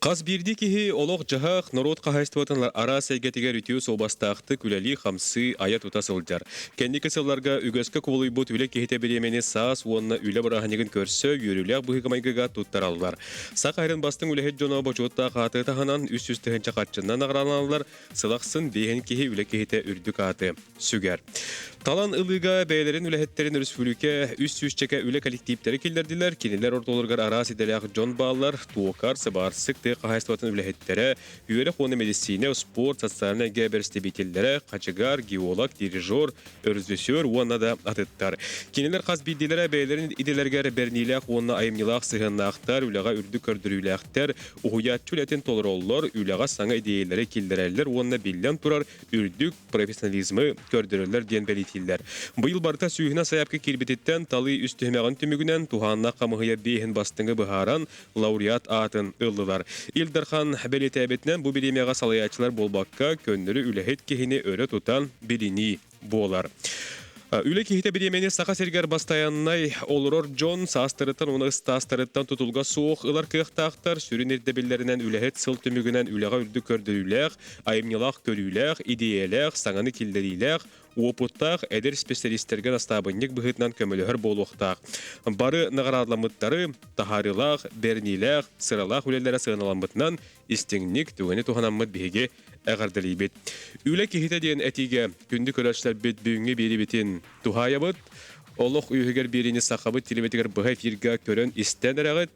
Қаз бірді кеге олық жағақ народ қағайстыватынлар ара сәйгетігер үтеу собастақты күләли қамсы аят ұтасылдар. Кәнді кісілларға үгескі қолы бұт үлі кехете беремені саас онына үлі бірағанегін көрсі үйіріліғ бұғығымайгыға тұттаралылар. Сақ айрын бастың үліхет жоны бұчуытта қаты тағанан үст-үстігінші қатшыннан ағыраналылар сылақсын бейін кеге үлі кехете үрдік аты сүгер. Талан ылыға бәйлерін үліхеттерін үріспүліке үст-үстчеке үлі коллективтері келдерділер. Кенелер ортолырғар ара сиделяқ жон балар, туокар, сыбарсық, қағайстыватын үліхеттері, үйелі қоны медицина, спорт, социальный гәберстебетелері, қачығар, геолог, дирижер, өріздесер, уанна да атыттар. Кенелер қаз бейділері бәйлерін иделергер берниләқ, уанна айымнилақ сығыннақтар, үліға үрді көрдіріләқтер, ұғыят чүләтін толыр олар, үліға саңа идеялары келдірәлер, уанна билен тұрар, үрдік профессионализмы көрдірілер ден бәлетелер. Бұйыл барта сүйіна саяпқы келбететтен талы үстігімеғын түмігінен туғанна қамығыя бейін бастыңы бұхаран лауреат атын ылдылар. Илдархан бәлетәбетінен бұл беремеға салаячылар болбаққа көннірі үләхет кехіне өрі тұтан біліні болар. Үлі кехете беремені сақа сергер бастаяннай олырор Джон састырыттан оны ыстастырыттан тұтылға соқ ылар кықтақтар сүрін ердебелерінен үләхет сыл түмігінен үліға үрді көрдіріләқ, айымнилақ көріләқ, идеяләқ, саңаны келдеріләқ, опыттақ әдер специалисттерген астабыннек бұғытнан көмілігір болуқтақ. Бары нағарадламыттары тахарылақ, берниләқ, сыралақ үлелері сығыналамытнан істіңнік түгені туғанамыт бейге әғардылейбет. Үлі кехете дейін әтиге күнді көрәшілер бет бүйінге бері бетін тухаябыт, олық үйігер беріні сақабыт телеметігер бұғай фирга көрін істен әрағыт,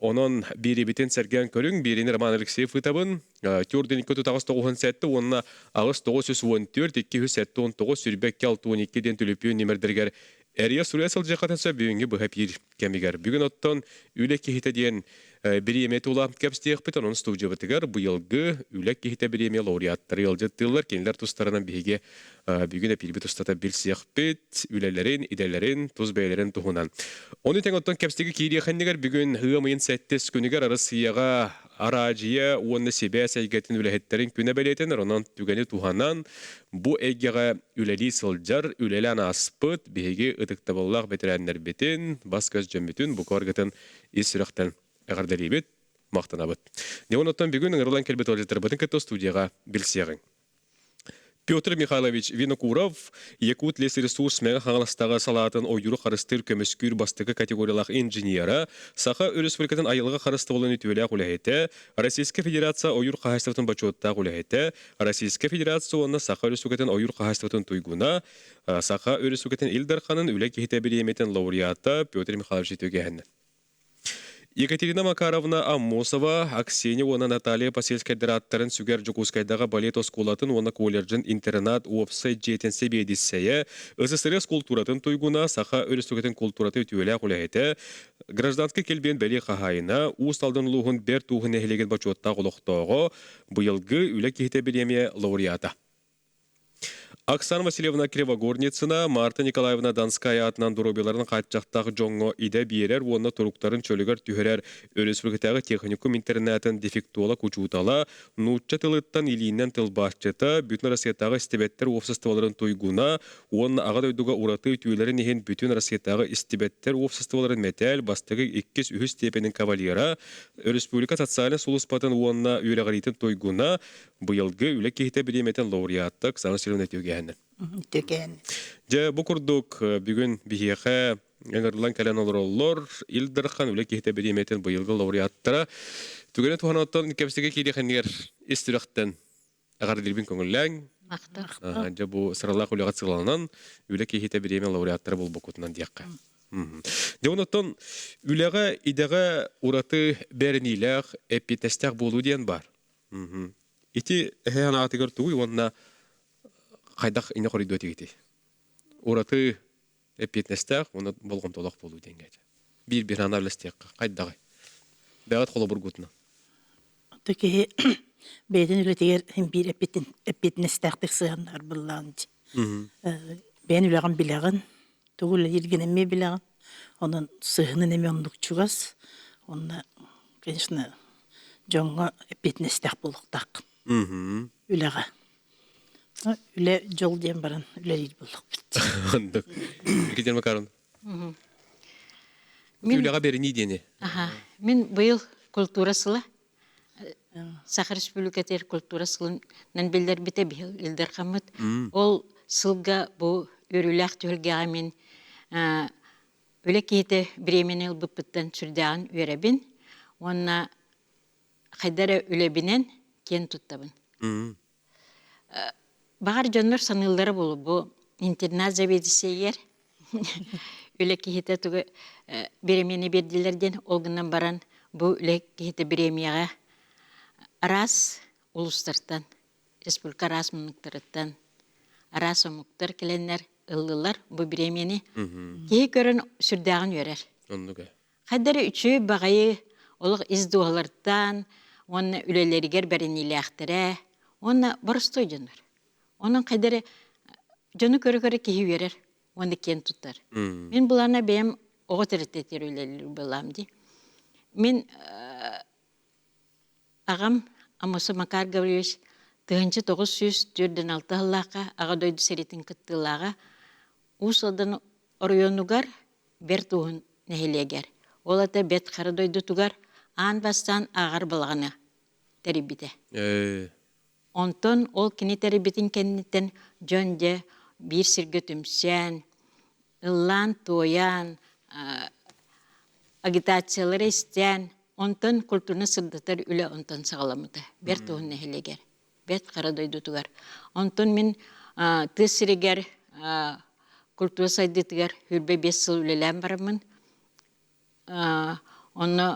onun biri biten sergen körün birini Roman Alexeyev ıtabın Türdün 299 sette onunla ağız 914 279 sürbek 612 den tülüpü nimerdirger Eriya Surya Salcı katınsa büyünge bu hep yer kemiger. Bugün ottan ülek kehite diyen bir yemet ola kapstiyek bitan onun studiyo bitigar. Bu yılgı ülek kehite bir yemeğe laureatları yılcı tıllar. Kendiler tuzlarından bihige bugün hep bir tuztata bilsiyek bit. Ülelerin, idelerin, tuz beylerin tuhunan. Onu ten ottan kapstiyek kiriye kendiger bugün hıgamayın settes günüger arasıyaga aracıya onu sibe saygetin ülehetlerin küne belirtenler. Onun tügeni tuhanan bu eggege üleli sılcar, ülelen aspıt bihige ıtıktaballar betirenler bitin, baskaz cömbütün bu korgatın isiraqtan ağardalibet, maqtanabıt. Ne onottan bugün ırılan kelbet olacaklar batın kato studiyaga bilsiyeğin. Петр Михайлович Винокуров, Якут лесресурс мәңі хаңластағы салатын ойыру қарыстыр көміскүр бастығы категориялақ инженера, сақа республикатын айылға қарысты болын үтуелі құлайеті, Российская Федерация ойыр қағастығытын бачуатта құлайеті, Российская Федерация оны сақа республикатын ойыр қағастығытын туйгуна, сақа республикатын Илдарханын үлі кехете бір еметін лауреата Петр Михайлович Төгәхәнні. Екатерина Макаровна Аммосова, Аксения оны Наталья Посельскайдыраттарын сүгер жүкускайдағы балет осколатын оны колледжін интернат офсайт жетін себедіссәйі, СССР культуратын туйгуна, сақа өрістігетін культураты өтуелі құлайеті, гражданский келбен бәлі қағайына, ұсталдың лұғын бер туғын әхілеген бачуатта құлықтығы, бұйылғы үлі кехте береме лауреата. Оксана Васильевна Кривогорницына, Марта Николаевна Донская атынан дұрубеларын қатчақтағы жоңғы иде бейерер, оны тұруқтарын чөлігер түйірер өріспілгітағы техникум интернетін дефектуала күчуутала, нұтча тылыттан илейінен тылбашчыта, бүтін Россиятағы істебеттер офсыстываларын тойгуна, оны аға дойдуға ураты түйелерін ехен бүтін Россиятағы істебеттер офсыстываларын мәтәл, бастығы 2-3 степенің кавалера, Республика социален сұлыспатын оны үйрәғаритін тойгуна, бұйылғы үлі кейті біреметін лауреаттық Оксана Васильевна Töken. Ja bu kurduk bugün bihiye engirlan kalen olurlar ildirxan ule kehte berimeten bu yılgı laureattara tugene tuhanattan kepsige kiri xenir istiraqtan agar dilbin kongullan ja bu sırallah ule gatsılanan ule kehte berimen laureattara bol bokutnan diyaqqa Devonattan ülega idega uratı berniler epitestek bolu diyen var. İti heyan atıgır tuğu onna Хайдақ ине қоридо тегеті. Ораты әпетнестәқ, оны болғым толақ болу денгәді. Bir аналистек қайдағы. Бәғат қолы бұргутына. Төке бәйден үлетегер бір әпетнестәқтік сығандар бұллағынды. Бәйін үләғын біләғын, тұғылы ергенеме біләғын, оның сығынын әме ондық чуғас, оны, конечно, жоңға әпетнестәқ болуқтақ. Үләға. Üle jol diyen baran, üle değil bulduk bitti. Anladım. Gidelim bakalım. Üleğe beri ne diyeni? Min bu yıl kulturasıla Сахар Республикатер культура сылынан белдер бите бил илдер хамыт. Ол сылга бу өрүләк төлгәгә мен үле кейте бременел быппыттан сүрдәгән үрәбин. Онна хайдара үлебинен кен туттабын. Багар жоннор санылдары болу бу интернат заведисейер. Үле кейте тугы бремени бердилерден олгыннан баран бу үле кейте бремияга арас улустартан, республика арас муныктарыттан, арас омуктар келеннер ыллылар бу бремени кей көрін сүрдәгін өрер. Хайдары үчі бағайы олық издуғалардан, оны үлелерігер бәрінейлі ақтыры, оны барыстой жоныр. Оның хайдары жоны көрі кейі өрер, оны кен тұттар. Мен бұларына бәйім оғы тіріттетер үлелер боламды. Мен ағам Амосы Макар Гаврилович 1946 жыллаға аға дойды серетін кіттілаға ұсылдан орионугар бер туғын нәхелегер. Ол ата бет қары дойды тугар аң бастан ағар балғаны тәрібіті. Онтон ол кені тәрібітін кәннеттен жөнде бір сіргі түмсен, ыллан тоян, агитациялары істен, онтон культурны сырдытар үлі онтон сағаламыды. Бер туғын нәхелегер. Бет қара дойды тугар. Онтон мен тысырегер культура сайдытыгар үрбе 5 сыл үлеләм барамын. Оны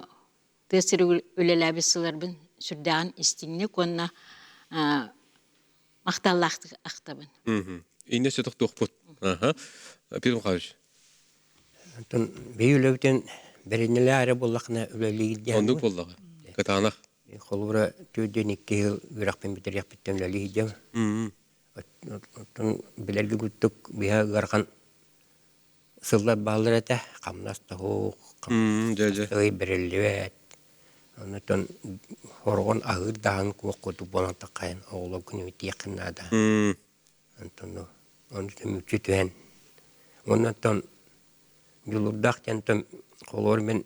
тысыры үлеләбі сыларбын сүрдәғын істіңнік, онына мақталлақты ақтабын. Инне сөтік тоқпыт. Петр Михайлович. Бей үлеутен бірінілі әрі болақына үлелейді. Ондық болаға. Катанақ. Қолуыра түйден 2 жыл үрақпен бітір яқпеттен үлелейді. Білергі күттік бейі ғарған сыллар бағылыр әті, қамнасты хоқ, қамнасты бірілі әт. Онытын орғын ағыр дағын көк көтіп боланты қайын оғылы күні өте яқынада. Онытын мүтсі түйен. Онытын жүлірдақ тентім қолуыр мен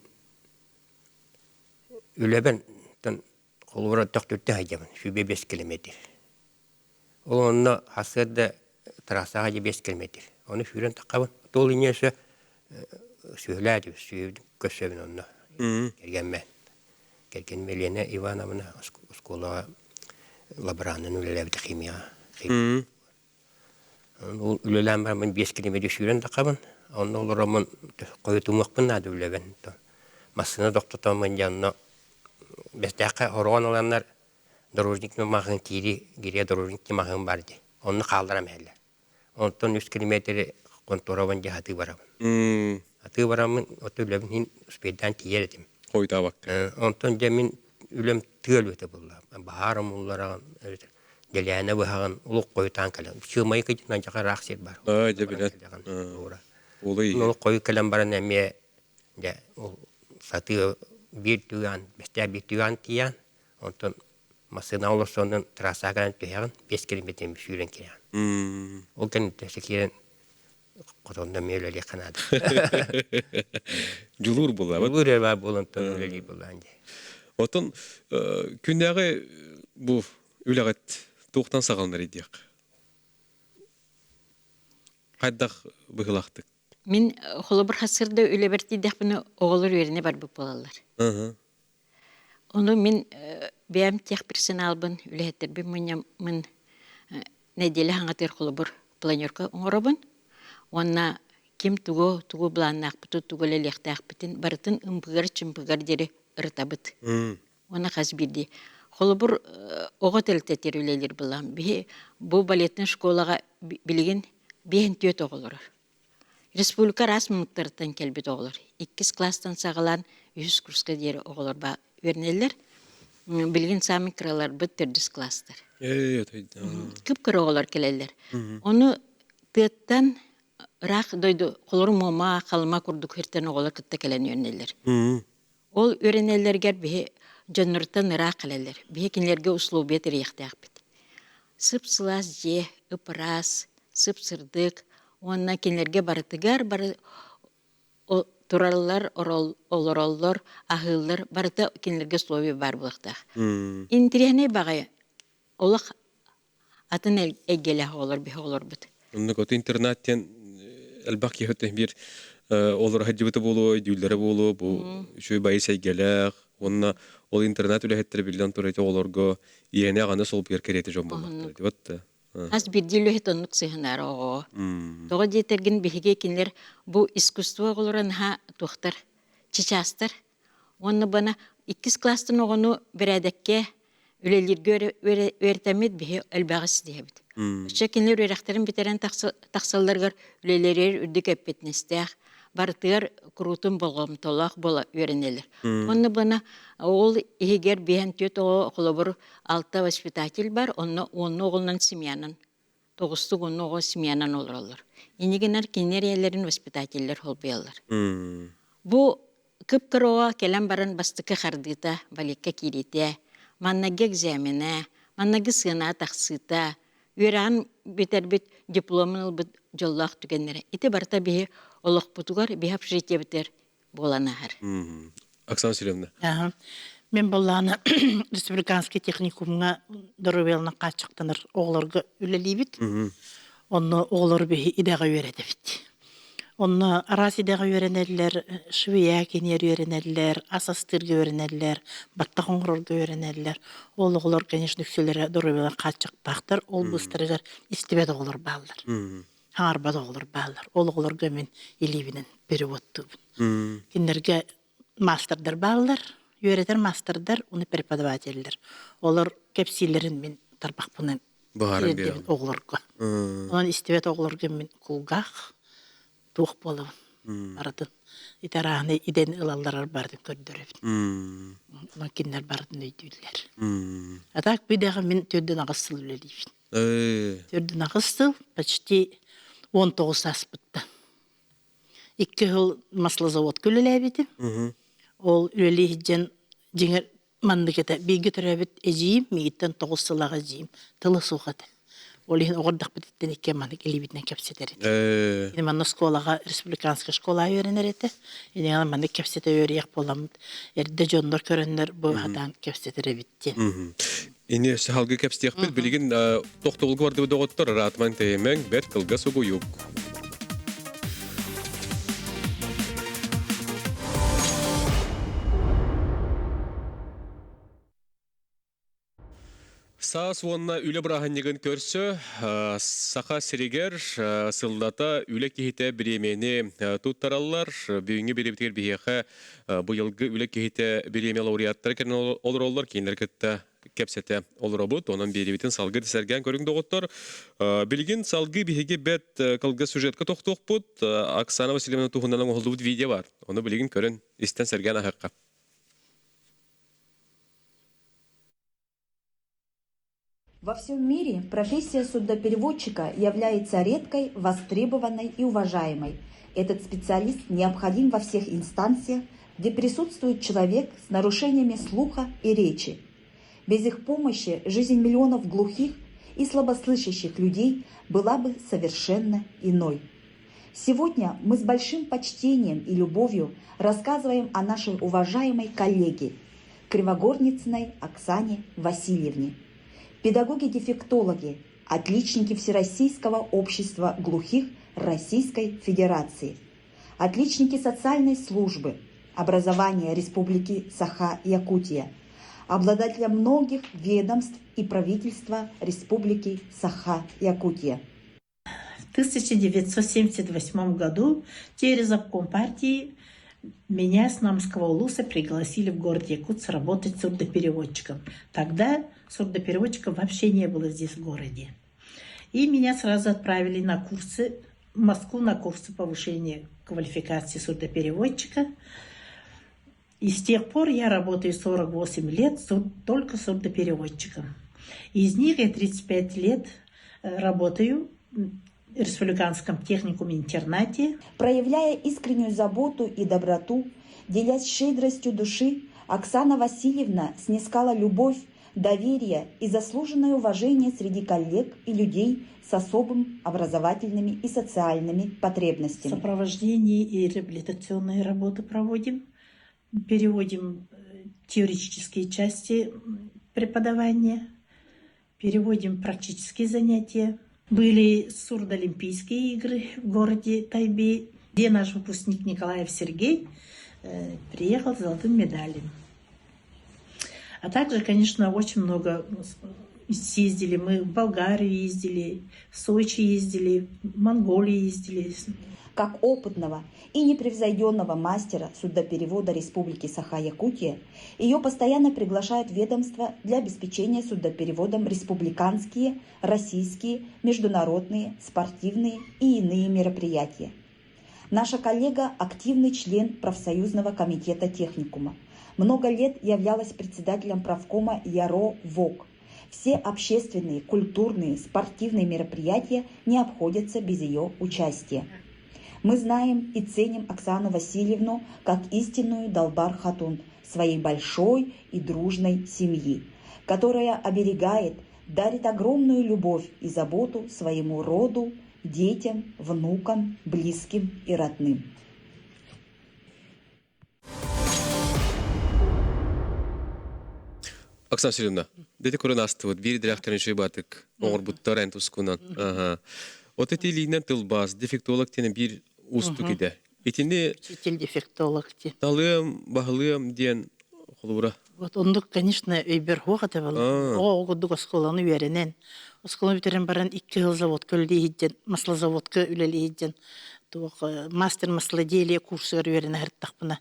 үлебен қолуыра тоқтүртті хайдамын, шүбе 5 километр. Ол онына хасырда трасаға 5 километр. Оны шүрен таққабын. Ол инесі сөйләді, сөйді көсөбін онына. Кергенмен. Керген Мелена Ивановна сколаға лаборанын үлеләбді химия. Ол үлеләм бармын 5 километр шүрен таққабын. Оны оларамын қойытумақпын ады үлебен. Масыны доқтатамын жанына бәстәқі орған оланлар дорожникны мағын кейді, кере дорожникті мағын барды. Оны қалдырам әлі. Онтан 3 километр конторабын же хаты барамын. Хаты барамын, оты үлемін спейдан тиер едім. Қойта бақ. Онтан же мен үлем түгел өті бұлла. Бағарым олараған, деләне бұғаған, ұлық қойытан кәлем. Шылмайы кәден жақа рақсет бар. Же білен. Олай. Ол қойы кәлем баран әме саты bir tüyan, beste bir tüyan tiyan, ondan masına olursanın trasağın tüyan 5 kilometre bir sürün kiyan. O gün teşekkürün kotonda mevleli kanadı. Julur bulla. Julur var buluntan mevleli bullandı. Otan kündəği bu üləğət toxtan sağalınlar ediyək. Qaydaq bıqılaqdıq. Мен холы бір хасырда өлі бірді дәқпіні оғылыр өріне бар бұп болалар. Оны мен бәйім тек бірсін албын, өлі әттір бі мұн нәделі хаңатыр холы бір планерка оңырабын. Онна кем туғы бұланын ақпыты, туғы ләліқті ақпытын, барытын ұмпығар, чымпығар дері ұрытабыт. Оны қаз бірді. Холы бір оғы тәліктетер өлелер бұлам. Бұл балеттің школаға білген бейін түйет оғылырыр. Республика рас мұнықтарыттан кәлбет оғылыр. 2 кластан сағалан 100 курсқа дері оғылыр ба өрнелер. Білген самын қыралар бұд 400 кластар. Күп-күр оғылыр келелер. Оны тыттан рақ дойды қолыр мома, қалыма күрді көрттен оғылыр күтті келен өрнелер. Ол өрнелергер бе жонырттан рақ келелер. Бе кенлерге ұслу бетір еқті ақпет. Сып-сылас же, ұпырас, сып-сырдық, онна кенлерге барытыгар, тураллар, олороллор, ахыллар, барыта кинлерге слове бар булакта. М. Интерехне багай. Олах атын эгеле олар бе олар бит. Онны кот интернеттен элбак яхты бир олар хаҗыбыты болу, дүлләре болу, бу шуй бай сәйгәләк. Онна ол интернет үләһеттер билдән турыйты оларга иене гана сол бер керете жон булмак. Дибатта. Ас бирдиле хетонлук сыгынар ого. Тога жетерген биһиге кинлер бу искусство олоран ха тухтар, чичастар. Онны бана 2 класстан огону берәдәккә үлелерге өртәмет биһи элбагыс диебит. Шекинлер өрәхтерин битерен тахсалларга үлелерер үрдүк эппетнестәх. Бартыр крутун болгом толак бола өренелер. Онны бана ол егер бен төт олобур 6 воспитатель бар, онны оголнан семьянан 9 гонно семьянан олоралар. Инигенер кинерелерин воспитательлер холбыялар. Бу кыпкыроо келем барын бастыкы хардыта, баликка кирите, маннаге экзамене, маннаге сына тахсыта, үрән битербит дипломын бит жоллах түгеннере. Ите барта бии олох путугар бии общежитие битер боланахар. Оксана Васильевна. Ага. Мен болланы республиканский техникумга дөрөвелна качыктаныр оглорга үлелибит. Онны оглор бии идега өйрәтә бит. Онны арасидега өйрәнәләр, швея кенер өйрәнәләр, асастырга өйрәнәләр, батта хоңгорга өйрәнәләр. Ол оглор, конечно, күселәре дөрөвелна качыктактыр, ол бустыргар истебет оглор баллар. Харбад оглор баллар. Ол оглорга мен илибинен переводту. Кинерге мастердар баллар, өйрәтер мастердар, уны преподавательлер. Олар кепсилерин мен тарбак буны Барын бер. оглорга. Онан истебет оглорга мен кулгах тух болу. Бардын. Итараны иден ылаллар бардын көрдөрөбүт. Кинер бардын өйдүллер. Атак бидега мен төддөн агысыл үлелибин. Төддөн агысыл почти 19 аспытта. 2 жыл маслозавод күлелебити. Ол үлелиһиджен жиңер мандыкета биги төрөбүт эжиим мигиттен 9 сылага жиим тылы сухат. Ол ихин огордак битеттен 2 мандык элибитнен кепсетерит. Ини манна школага республиканская школа өйрөнөрөтө. Ини аны мандык кепсете өйрөйөк боламыт. Эрде жондор көрөннөр бу хадан кепсетеребитти. Ини халгы кепстек бит билген токтолгу барды доготтор ратман темен бет кылга сугуюк. Саас уонна үле бұрағаннығын көрсі, сақа сірегер сылдата үле кейте біремені тұттаралар, бүйінгі беребітер бейеқі бұйылғы үле кейте біреме лауреаттар керін олар олар, кейінлер кітті кепсете олар обуд, оның беребетін салғы десерген көріңді оғыттар. Білген салғы бейге бәт қылғы сюжетқа тоқтоқ бұд, Оксана Васильевна туғынданың оғылды бұд видео бар. Оны білген көрін, істен сәрген ағаққа. Во всем мире профессия судопереводчика является редкой, востребованной и уважаемой. Этот специалист необходим во всех инстанциях, где присутствует человек с нарушениями слуха и речи. Без их помощи жизнь миллионов глухих и слабослышащих людей была бы совершенно иной. Сегодня мы с большим почтением и любовью рассказываем о нашей уважаемой коллеге, Кривогорницыной Оксане Васильевне. Педагоги-дефектологи, отличники Всероссийского общества глухих Российской Федерации, отличники социальной службы, образования Республики Саха-Якутия, обладателя многих ведомств и правительства Республики Саха-Якутия. В 1978 году через обком партии меня с Намского улуса пригласили в город Якутск работать сурдопереводчиком. Тогда сурдопереводчиков вообще не было здесь в городе. И меня сразу отправили на курсы, в Москву на курсы повышения квалификации сурдопереводчика. И с тех пор я работаю 48 лет только сурдопереводчиком. Из них я 35 лет работаю в республиканском техникуме-интернате. Проявляя искреннюю заботу и доброту, делясь щедростью души, Оксана Васильевна снискала любовь доверие и заслуженное уважение среди коллег и людей с особым образовательными и социальными потребностями. Сопровождение и реабилитационные работы проводим, переводим теоретические части преподавания, переводим практические занятия. Были сурдоолимпийские игры в городе Тайбе, где наш выпускник Николаев Сергей приехал с золотым медалем. А также, конечно, очень много съездили. Мы в Болгарию ездили, в Сочи ездили, в Монголию ездили. Как опытного и непревзойденного мастера судоперевода Республики Саха-Якутия, ее постоянно приглашают в ведомство для обеспечения судопереводом республиканские, российские, международные, спортивные и иные мероприятия. Наша коллега – активный член профсоюзного комитета техникума. Много лет являлась председателем правкома ЯРО ВОК. Все общественные, культурные, спортивные мероприятия не обходятся без ее участия. Мы знаем и ценим Оксану Васильевну как истинную Далбар-Хатун своей большой и дружной семьи, которая оберегает, дарит огромную любовь и заботу своему роду, детям, внукам, близким и родным. Оксана Васильевна, дети коронасты, вот бери директорын шибатык, оңор буттар тускунан. Вот эти линии тылбас, дефектолог тені bir усту киде. Итинде Учитель дефектолог те. талым, бағылым ден холура. Вот он, конечно, өйбер хоғаты был. О, құддық осқыланы үйерінен. Осқыланы бітерін баран 2 жыл завод көлді едден, маслы заводқа үлелі едден. Мастер маслы дейлі курсығыр үйерін әріттақпына.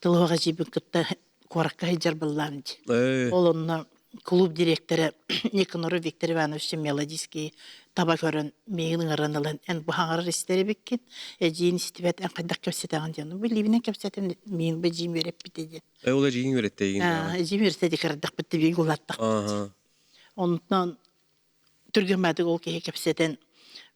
Тылуаға жебін күтті қораққа хеджар боллам де. Ол онына клуб директоры Никонору Виктор Иванович Мелодийский таба көрін мейінің аранылын ән бұхаңар істері беккен. Әжейін істебет ән қайдақ көпсетаған ден. Бұл лебінен көпсетім мейін бұл жейін өреп бітеді. Ола жиң өретті еген. Жейін өреттеді қарадақ бітті бейін ұлаттақ. Онынан түргемәдік ол кеге көпсетен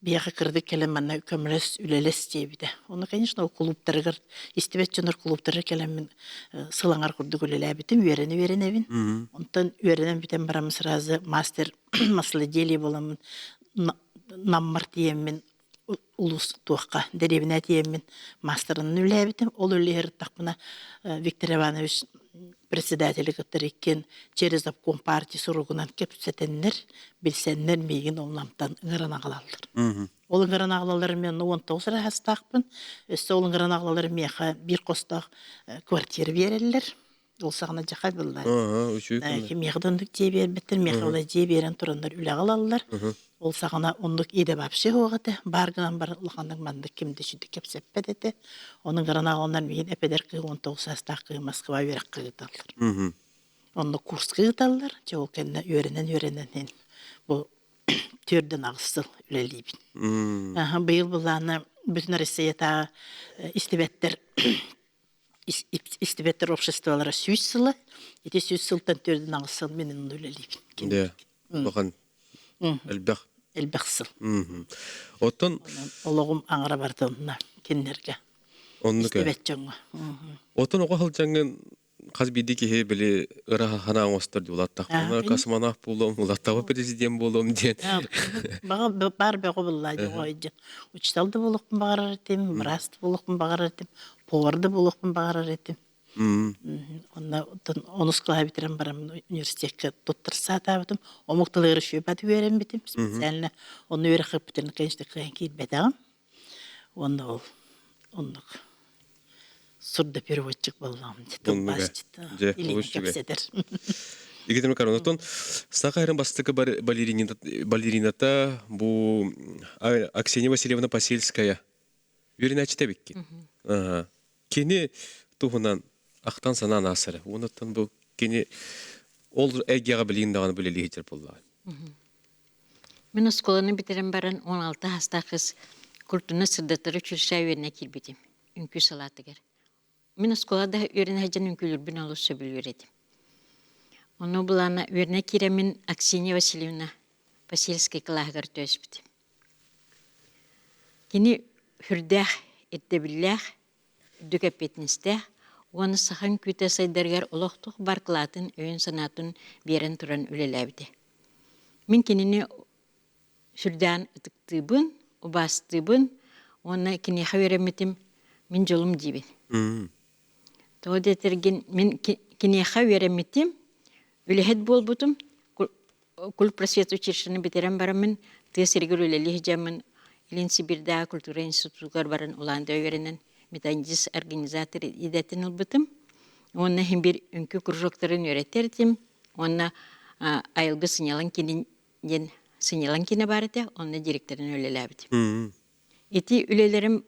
бияқы кірді келеммәнна көмірес үлелес дейбіді. Оны, конечно, ол клубтарығыр, істебет жоныр клубтары келеммен сылаңар құрды үлелі бітім, үйерені бін. Онтан үйеренен бітен барамыз разы мастер маслы дели боламын, наммар дейеммен, улус туаққа деребіне дейеммен мастерының үлелі бітім. Ол үлелі тақпына Виктор Иванович председателі көттіреккен через обком партии сұруғынан кепсетенлер, білсенлер мейгін олнамтан ыңыран ағылалыр. Ол ыңыран ағылалар мен 19 рахастақпын. Өсті ол ыңыран ағылалар меха бір қостақ квартир берелілер. Ол сағына жақай бұллар. Меғдындық дей бер біттір, меғылы дей берен тұрандар үлі ағылалар. Ол сағына ондық еде бапшы оғыды. Барғынан бар ұлғандың мандық кемді жүді кепсеппет еті. Оның ғыран ағыланар мейін әпедер қығы 19 астақ қығы Москва өрек қығыталыр. Оны курс қығыталыр. Ол кәнді өренен. Бұл түрден ағысыл үлелейбін. Бұйыл бұланы бүтін Россия истебеттер обществолары сүйсілі. Еті сүйсілтен түрден ағысыл менің үлелейбін. Де, бұған әлбәқ. Әлбәқсыл. Оттан... Олығым аңыра барды онына, кенлерге. Истебет жоңға. Оттан оға қалжаңын қаз бейді кеге білі ұраға қана аңыстырды ұлаттақ. Космонавт болуым, ұлаттағы президент болуым ден. Бар бәғі бұллайды ғойды. Учталды болуқпын бағарар етім, мұрасты болуқпын бағарар етім, поварды болуқпын бағарар етім. Оны сқылға бітерім барамын университетке тұттырса табытым. Омықтылығыры шөпәді өрем бітім. Специально оны өрі қып бітерін кәншті қайын кейт бәдіғым. Оны ол, ондық сұрды переводчик болуғам. Илеген кәпседер. Егетімі қарын, оттан сақа әрін бастықы балерината бұл Аксения Васильевна Посельская. Верен әчіте беккен. Кені туғынан ақтан санан асыры. Онаттан бұл кені ол әгияға білейіндағаны білелі етер болуға. Мен осколаны бітерім барын 16 хаста қыз күртіні сырдаттары чүрші өйеріне келбетім. Үнкі салатығыр. Мен осколада өйеріне әжен үнкілер бін алусы біл өредім. Оны бұланы өйеріне керемін Аксения Васильевна Посельская қылағығыр төс бітім. Кені хүрдәқ, етті білләқ, дүкәпетіністәқ, Оны сахан күтә сайдаргар олохтух барклатын өйін санатын берен туран үлеләбді. Мен кенені сүрдән ытыктыбын, убастыбын, оны кенеха вереметим мен жолым дейбін. Тоғы детерген мен кенеха вереметим, үлехет болбутум, кул просвет училищені бетерен барамын, тесергер үлелі жамын, Илин Сибирда культура институтугар барын Уланда öğrenen методист организатор идетін ұлбытым. Онна хем bir үнкі кружоктарын öğreтердім. Онна айылғы сынялан кені барды, онна директорын өлеләбді. Ити үлелерім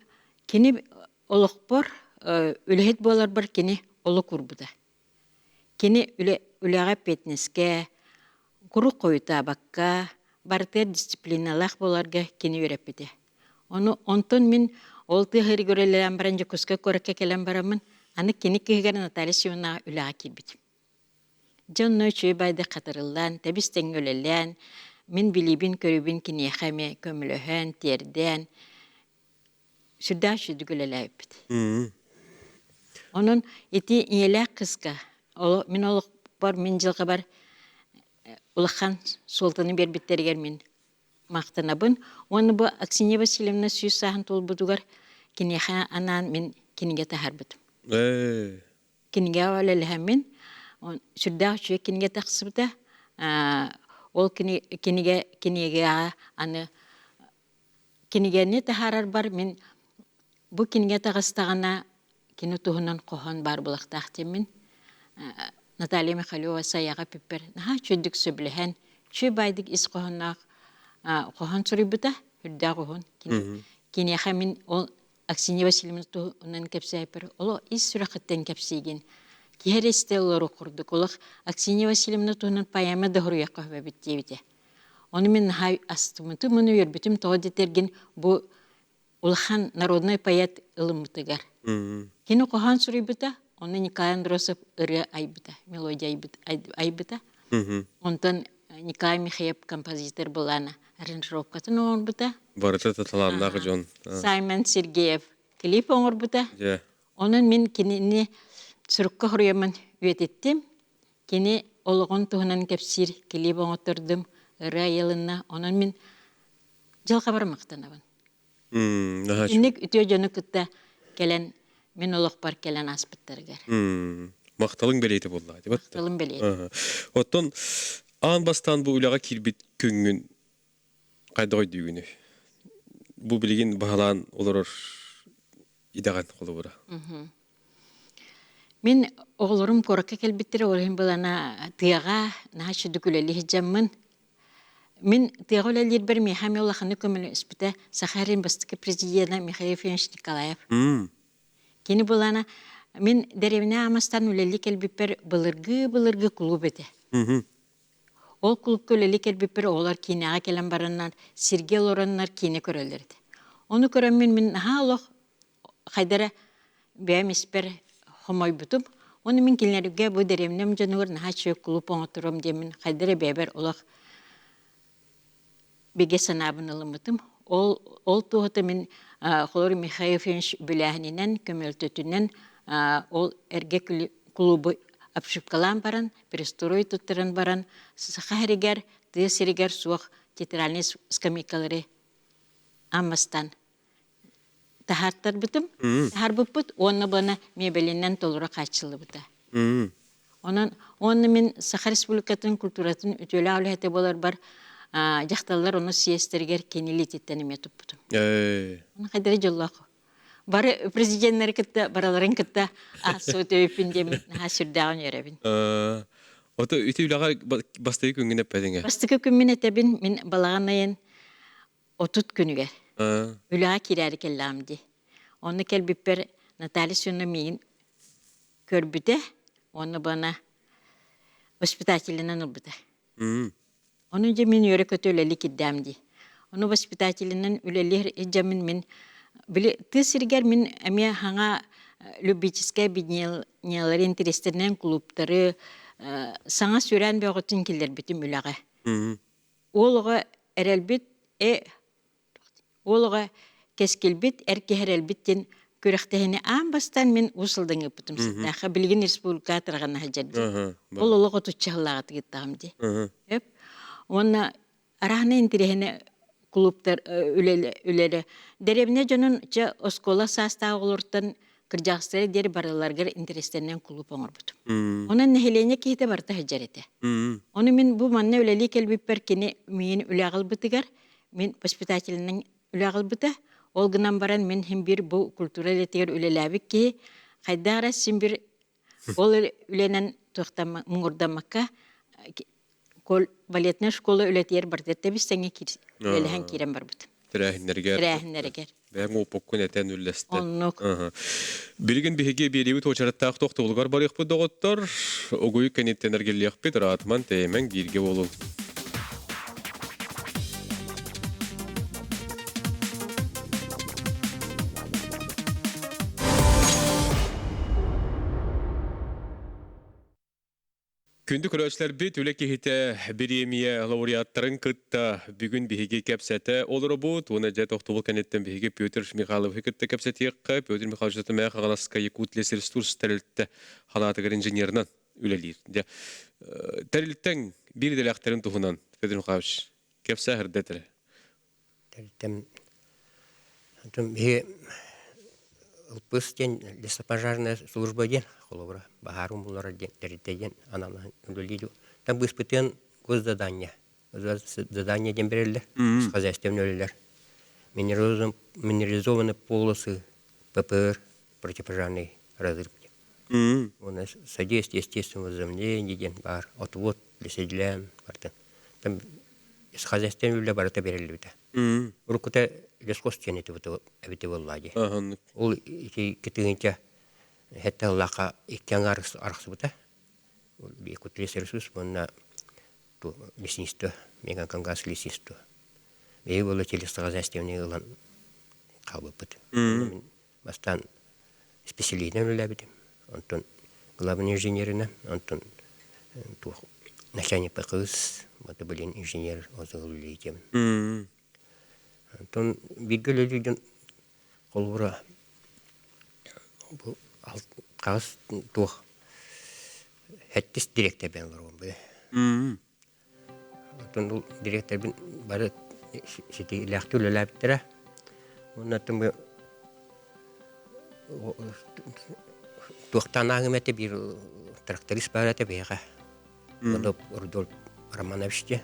кені олық бар, үлехет болар бар кені олық урбуда. Кені үлеға петнеске, құру қойыта баққа, бартер дисциплиналақ боларға кені өреппеде. Онтон мен олты ғыр көрелерін баран жүкіске көрекке келен барамын, аны кені күйгер Наталья Сионаға үлеға келбедім. Жон нөчөй байды қатырылан, тәбістен өлелен, мен білебін көрібін кені қаме көміліген, терден, сүрда шүді көлелі өппеді. Onun iti iyelek kızga. Min oluk var, min жылға бар Улахан Солтаны бербеттерге мен мақтанабын. Оны бұл Аксинья Васильевна сүйіс сағын тол бұдығар кенеха анан мен кенеге тахар бұдым. Кенеге олеліға мен сүрдағы үші кенеге тақсы бұда. Ол кенеге аны кенегені тахарар бар. Мен бұл кенеге тағыстағана кені туғынан қоған бар бұлақтақтен мен. Наталья Михайлова саяға піппер. Наға чөдік сөбіліген, чөй байдық ис қоғаннақ қоған сұрый бұта, үрді қоған. Кенеға мен ол Аксинья Васильевна туғынан кәпсі айпыр. Ол ис сүрақыттен кәпсейген. Кер есте олар оқырдық. Ол Аксинья Васильевна туғынан паяма дұғырыяқ қоға біттейбіде. Оны мен наға астымыты мұны өрбітім тоғы детерген бұл Улахан народной поэт ылымытыгар. Кені қоған сұрый бұта, оны Николай Андросов ыры айбыта, мелодия айбыта. Онтан Николай Михаев композитор болана аранжировкатын оңыр бұта. Барыты таталаннағы жон. Саймон Сергеев клип оңыр бұта. Onun мен кенені сүріккі құрыямын өтеттім. Кені олығын тұғынан кәпсір клип оңытырдым ыры айылына. Onun мен жылға бармақтанабын. Инник үтіо жоны күтті келен, мен олық бар келен аспыттарғар. Мақталың бәлейті болды. Мақталың бәлейті. Оттон, аң бастан бұл үліға келбет көңін қайда қойды үйіні? Бұл білген бағалан олар идаған қолы бұра. Мен оғылырым қораққа келбеттері олығын болана тыяға наға шүдікілелі жамын. Мен тыяғылелер бір мехами олақаны көмілі үспіті Сахарин бастықы президиена Михаил Ефимович Николаев. Кені болана, мен дәревіне амастан үлелі келбіппер бұлырғы клуб еті. Ол клуб көлелі келбіппер олар кейінеға келен бараннар, Сергел ораннар кейіне көрелерді. Оны көрем мен наға олық қайдара бәйім іспер хомой бұтым. Оны мен келінеріге бұл дәревінем жануыр наға чөй клуб оңытырым демін қайдара бәйбер олық беге санабын ылымытым. Ол туғыты мен Холор Михаил Ефимович бүләхінінен, көмөлтөтінен ол әрге клубы апшыпкалан баран, перестрой тұттырын баран, сақа әрігер, тыз әрігер суық театральный скамейкалары аммастан. Тахарттар бұтым, тахар бұппыт, оны бұны мебелінен толыра қачылы бұта. Оны мен Саха Республикатын культуратын өтелі аулеті болар бар, жақталар оны сиестергер кенелі теттенеме тұппытым. Оны қайдары жоллақы. Бары президенттері кітті, бараларын кітті асуыты өпіндемін, сүрдағын еребін. Оты өте үліға бастығы күнген әппәдіңе? Бастығы күнмен әтәбін мен балаған айын 30 күнігер. Үліға керәрі келламды. Оны кәлбіппер Наталья Сионна мейін көрбіді, оны бана воспитателінен ұлбыды. Onun için ben yörük ötülelik iddamdi. Onu vоспитателинен үлелер ежамин мен били тысыргер мен әме хаңа любительская беднелер интерестернен клубтары саңа сүрән бәғытын келер бітім үләға. Олыға әрәлбет олыға кескелбет әрке әрәлбеттен көрәхтәһене бастан мен усылдың ыпытым сытнаха билген республика тарагана хаҗады. Ага. Ол олог отуччаһыллага тигиттагымди. Эп. Онна арахна интерехне клубтар үлеле. Деревне жонун ча оскола састагы олортан кыржакстары дер бараларга интерестернен клуб оңорбут. Онун нехелене кете барта хаҗарете. Оны мен бу манна үлели келбиппер кини мен үләгыл битигер, мен воспитательнең үләгыл бита. Ол гынан баран мен hem bir bu kultura letер үлеләбик ки, хайдара син bir ол үләнән тохтама муңурдамакка кол балетная школа үлетер бар дәтте бистәңе үләләһән кирәм бар бит. Тирәһиннәргә. Бәң опоккун этен үлләсте. Оннук. Билген биһиге береби точараттаак тохтолгар барык бу доготтор. Огуй кенеттенергеллек бит ратман темен бирге болу. Күндү көрөчлөр бит үлек кехите премия лауреаттарын кытта бүгүн биһиге кепсете олору бут. Уна же тохтубул кенеттен биһиге Петр Михайлов кытта кепсетиекка Петр Михайлович тәмә хагаласка Якут ресурс тәрилтте халатыгар инженернан үлелир. Тәрилттен бир делактерин тухунан Петр Михайлович кепсе хердетер. Тәрилттен Пыстен лесопожарная служба ден, холобра, бахарум булар ден, теритеген, анамна үлелиду. Там испытан госзадание. Задание ден берелер, с хозяйством ölелер. Минерализованные полосы, ППР, противопожарный разрыв. У нас содействие естественного возобновления ден бар, отвод, леседлян, там с хозяйством ölелер барата берелер. Урукута лескостен это влади. Ол кетигенче хетта лака иккяңар архсыбыта. Ол Якут ресурс бунна ту леснисто, меган кангас леснисто. Эй боло телестагазастевне гылан калбыпыт. Бастан специалистен үләбит. Антон главный инженерина, Антон ту начальник ПКС, вот блин инженер озыллыйдем. Антон бигеледен колбура бу кас тух хеттис директор бен лорбе. Антон директор бен бары сити лахтул лаптера. Оннатым тухтанагы мете бир тракторист барата бега. Ондо Рудольф Романовичте.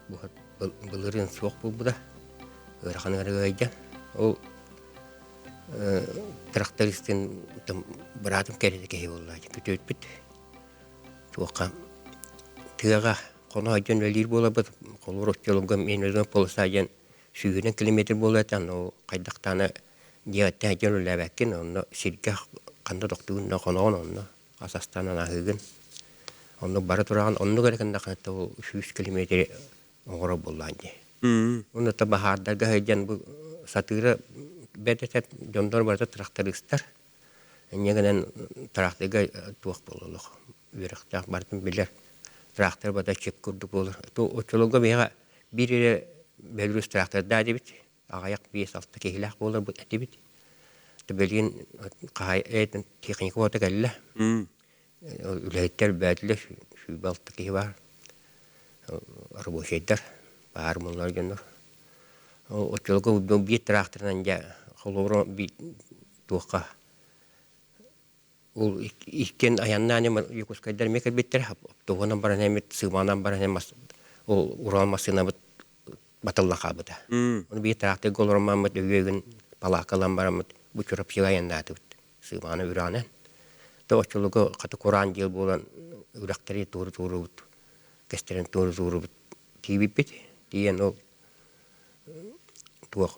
Бу былырын соқ булбуда. Рахангарыгайда. Ол трактористтен там братым кереке боллай. Күтөт бит. Тука тыга коно айдан велир бола бит. Колор очолуга мен өзүм полсайын 100 километр болатан о кайдактаны диятта жөнөлөбөккен онно сирке канда доктугунна кононно асастанан агыгын. Онно бара тураган онно керекенде катта 100 километр оңоро болланды. Онно та бахардага хайдан бу сатыра бетет жондор барда трактористтар. Негенен трактырга туак бололук. Үрөктак бардым билер. Трактор бада чек көрдүк болор. То очолуга бега бире белрус трактор да дебит. Агаяк 5-6 кегилак болор бу дебит. Тебелген кай этен техник ота галла. Үлеттер бәдле шу балты ки бар. Рабочийдар бар муллар генер. Очолуга бу трактордан ja холоро би тука. Ул иккен аяннан Якутскайдар мекер биттер хап. Тогонан баран эмет сыманан баран эмас. Ул урал машина баталлака буда. Уну би трактор голормамат өгөгүн палакалан барамат бу чурап чыгаяннаты сыманы үраны. Очолуга каты Куран жыл болан үрактары туру кестерен туру тибипит диен ол туак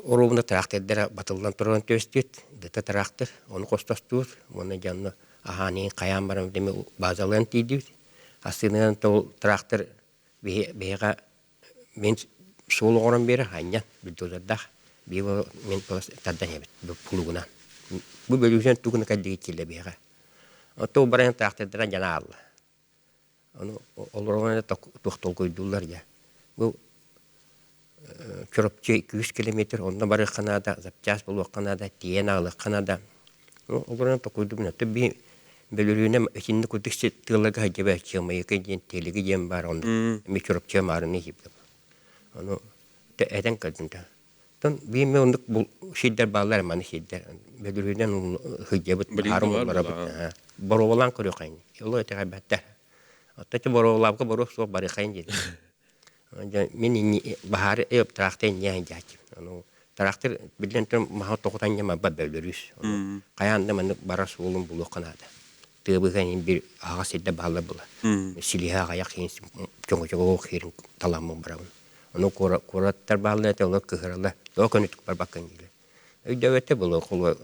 оровна трактордер батылдан турган төстүт дата трактор оны костостур моны жанны ахани каян барам деме базалан тидит асынын тол трактор бега мен сол орын бери хanya бүдөлдө бега мен пас таддан ебит бу пулугуна бу бөлүжен тугуна кадыгы келе бега ото баран трактордер жана алла аны олорона токтол койдулар я бу чоропче 200 километр, онна бары Канада, запчас болу Канада, тиен алы Канада. Олардан токуйду мен төби белүрүнө эсинни кутыксы тылага жебе чыгмай экен телеги жем бар онда. Ми чоропче марыны хип. Ону эден кадында. Тон биме ондук бул шиддер баллар маны шиддер. Белүрүнөн хыжебет харымлар бит. Боровалан көрө кайын. Оло эте габаттар. Оттачы боровалапка боров сок бары кайын dedi. Мен бахар эп трактен ян жачып. Трактор билен тем маха токутан яма бабелөрүс. Каянда мен барас улум булу канада. Тыбыган бир ага седде балла була. Силиха аяк хин чоңчого хирин таламын барабын. Ону кораттар балла эте олар кыгырала. Окөнүк бар баккан келе. Өйдөбөтө булу кол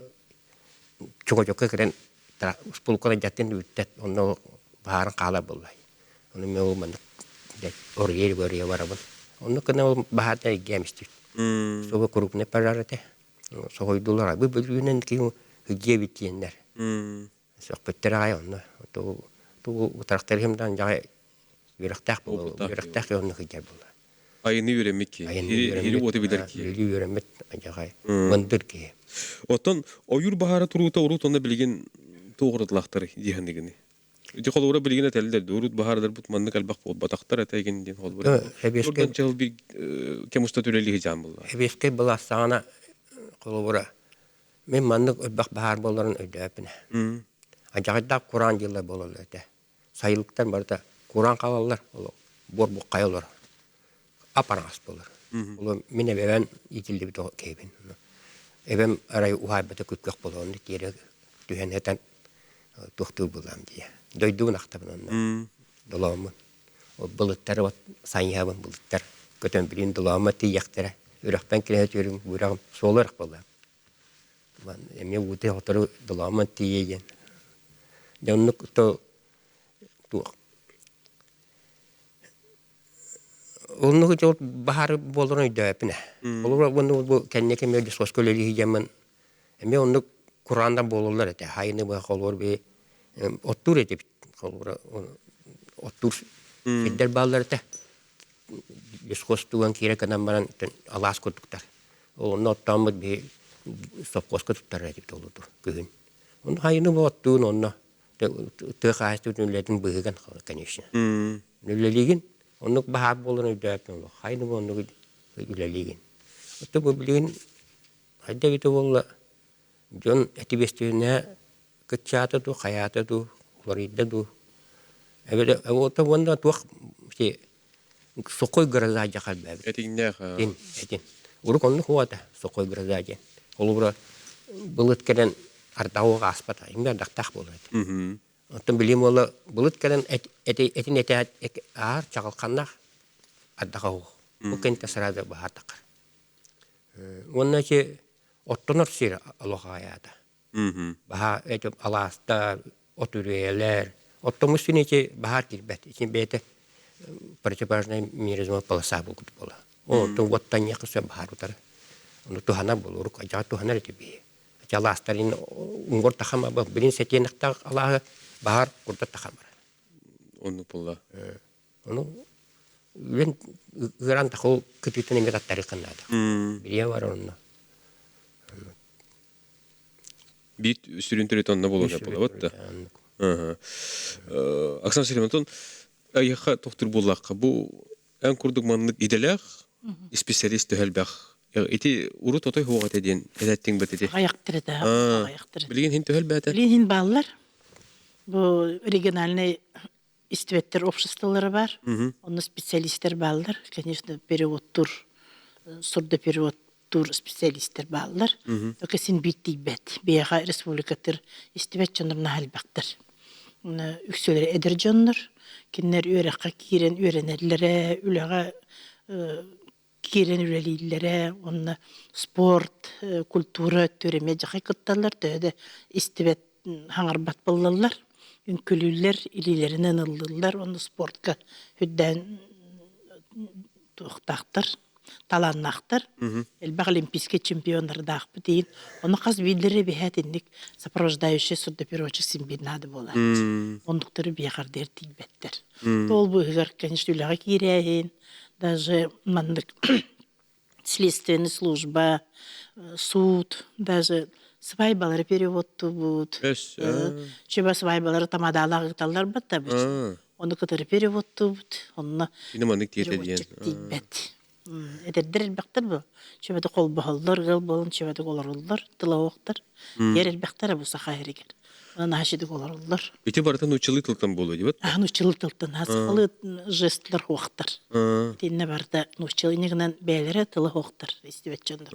чоңчого керен спулкона жаттен үттет. Ону баарын кала буллай. Ону мен мен орьер барабын. Ону кына ол бахата гемистик. Соба крупный пожарате. Согойдулар. Бу бөлүнөн кийин гебитендер. Сокпеттер айонно. Ту тракторымдан жай бирактак болду. Бирактак онну хыжар болду. Айыны үйренмек ки. Хири оты билер ки. Хири үйренмек жагай. Мындыр ки. Оттон ойур бахара турута урут онда билген тоогурдлактар дихандыгыны. Дихолура билген этелдер урут бахардар бут маннык албак болуп батактар этеген ден холбур. Эбеске жыл бир кемуста төрели хижам болду. Эбеске баласана колобура. Мен маннык албак бахар боларын өдөпүнө. Ажагда Куран жылы бололу эте. Сайылыктан барда Куран калалар, бор бу кайылар. Апарас болор. Ол мене бен итилди бит кебин. Эбем арай ухайбата күткөк болгонду кире түһенетен тохтул булам дие. Дойдуун актабын. Доломун. Ол булыттар вот сайябын булыттар. Көтөн бирин долома тияктара. Үрөкпен кире жүрүм бурагым солорак болду. Мен эме уте отуру долома тиеген. Доннук то Onu çok bahar bolunu ödepine. Olur bunu bu kendine kemer soskoloji hemen. Eme onu Kur'an'dan bolurlar ete. Hayını bu olur bir otur ete olur otur. Fidder ballar ete. Diskostuan kira kadar maran alas kutuklar. O not tamam bir sopkos kutuklar ete olur gün. Onu hayını bu oturun onu. Tekrar ledin bıgın kanışın. Nüleligin. Onu bahar bolunu ödepin. Hayını bu onu üleligin. Oto bu bilin hayda bito bolla. Jon etibestine kıçata du hayata du Florida du. Evet oto bunda tuh şey sokoy garaza jakal be. Etinne ha. Etin. Uruk onu huata sokoy garaza jen. Olubra bulut keden ardağı aspata. İmber daktak bolat. Otom bilim ola bulut keden etin ete ağır çakılkanlar ardağı. Bu kente sırada bahar takar. Onun ki ottonor sir aloha hayata. Bahar ete alasta oturuyeler. Ottomusun içi bahar kirbet. İçin bete parçaparına mirizma palasa bulgut bola. O to wattanya kısa bahar utar. Onu tuhana bulur. Aja tuhana retibi. Aja lastarin ungor takama bah birin setiyen nakta Allah bahar kurta takamar. Onu pulla. Onu ben geran takol ketüten emet tarikan nada. Biriye var onunla. Bit sürüntürü tonuna buluyor yapıla da. Aksan Süleyman'ın ayağa doktor bullakka bu en kurduk manlık idelek spesialist helbek. Eti urut otoy hoğat edin edettin betedi. Ayaktırı da. Ayaktırı. Bilgin hin helbete. Bilgin ballar. Bu regionalne istivetler обществолары var. Onun spesialistler ballar. Конечно, переводтур, сурда переводтур специалисттер баллар. Ökesin bitti bet. Beyağa respublikatır istivet canlarına halbaktır. Üksöleri eder canlar. Kinler öğreqa kiren öğrenellere, üleğa kiren ürelilere, onun sport, kultura töreme jahay kıttallar. Döde istivet hangarbat ballarlar. Ünkülüller, ililerinden ıldılar. Onu sportka hüdden tuğtaktır. Talannaktır. Elbaq олимпийский чемпиондар дақпы дейін. Оны қаз бейдері бейхәтінлік сопровождающий судопереводчик симбинады болады. Ондықтары бейхар дер тейбеттер. Ол бұғығар, конечно, үліға керейін. Даже мандық следственная служба, суд, даже свайбалары переводту буд. Эс, Чеба свайбалары тамадалағы талар бат обычно. Оны кытары переводту буд. Онна Кинеманык тиете диен. переводчик тейбет. Эдердер элбектер бу. Чебеде кол бахалдар, гыл болын, чебеде оларылдар, тылауықтар. Ер элбектер бу сахайригер. Оны хашиды оларылдар. Ити барытын учылы тылтан болу дебет. Нучылы тылтын, хасқалы жестлер хоқтар. Тинне барда нучылы негінен бәйлері тылы хоқтар. Истебет жондар.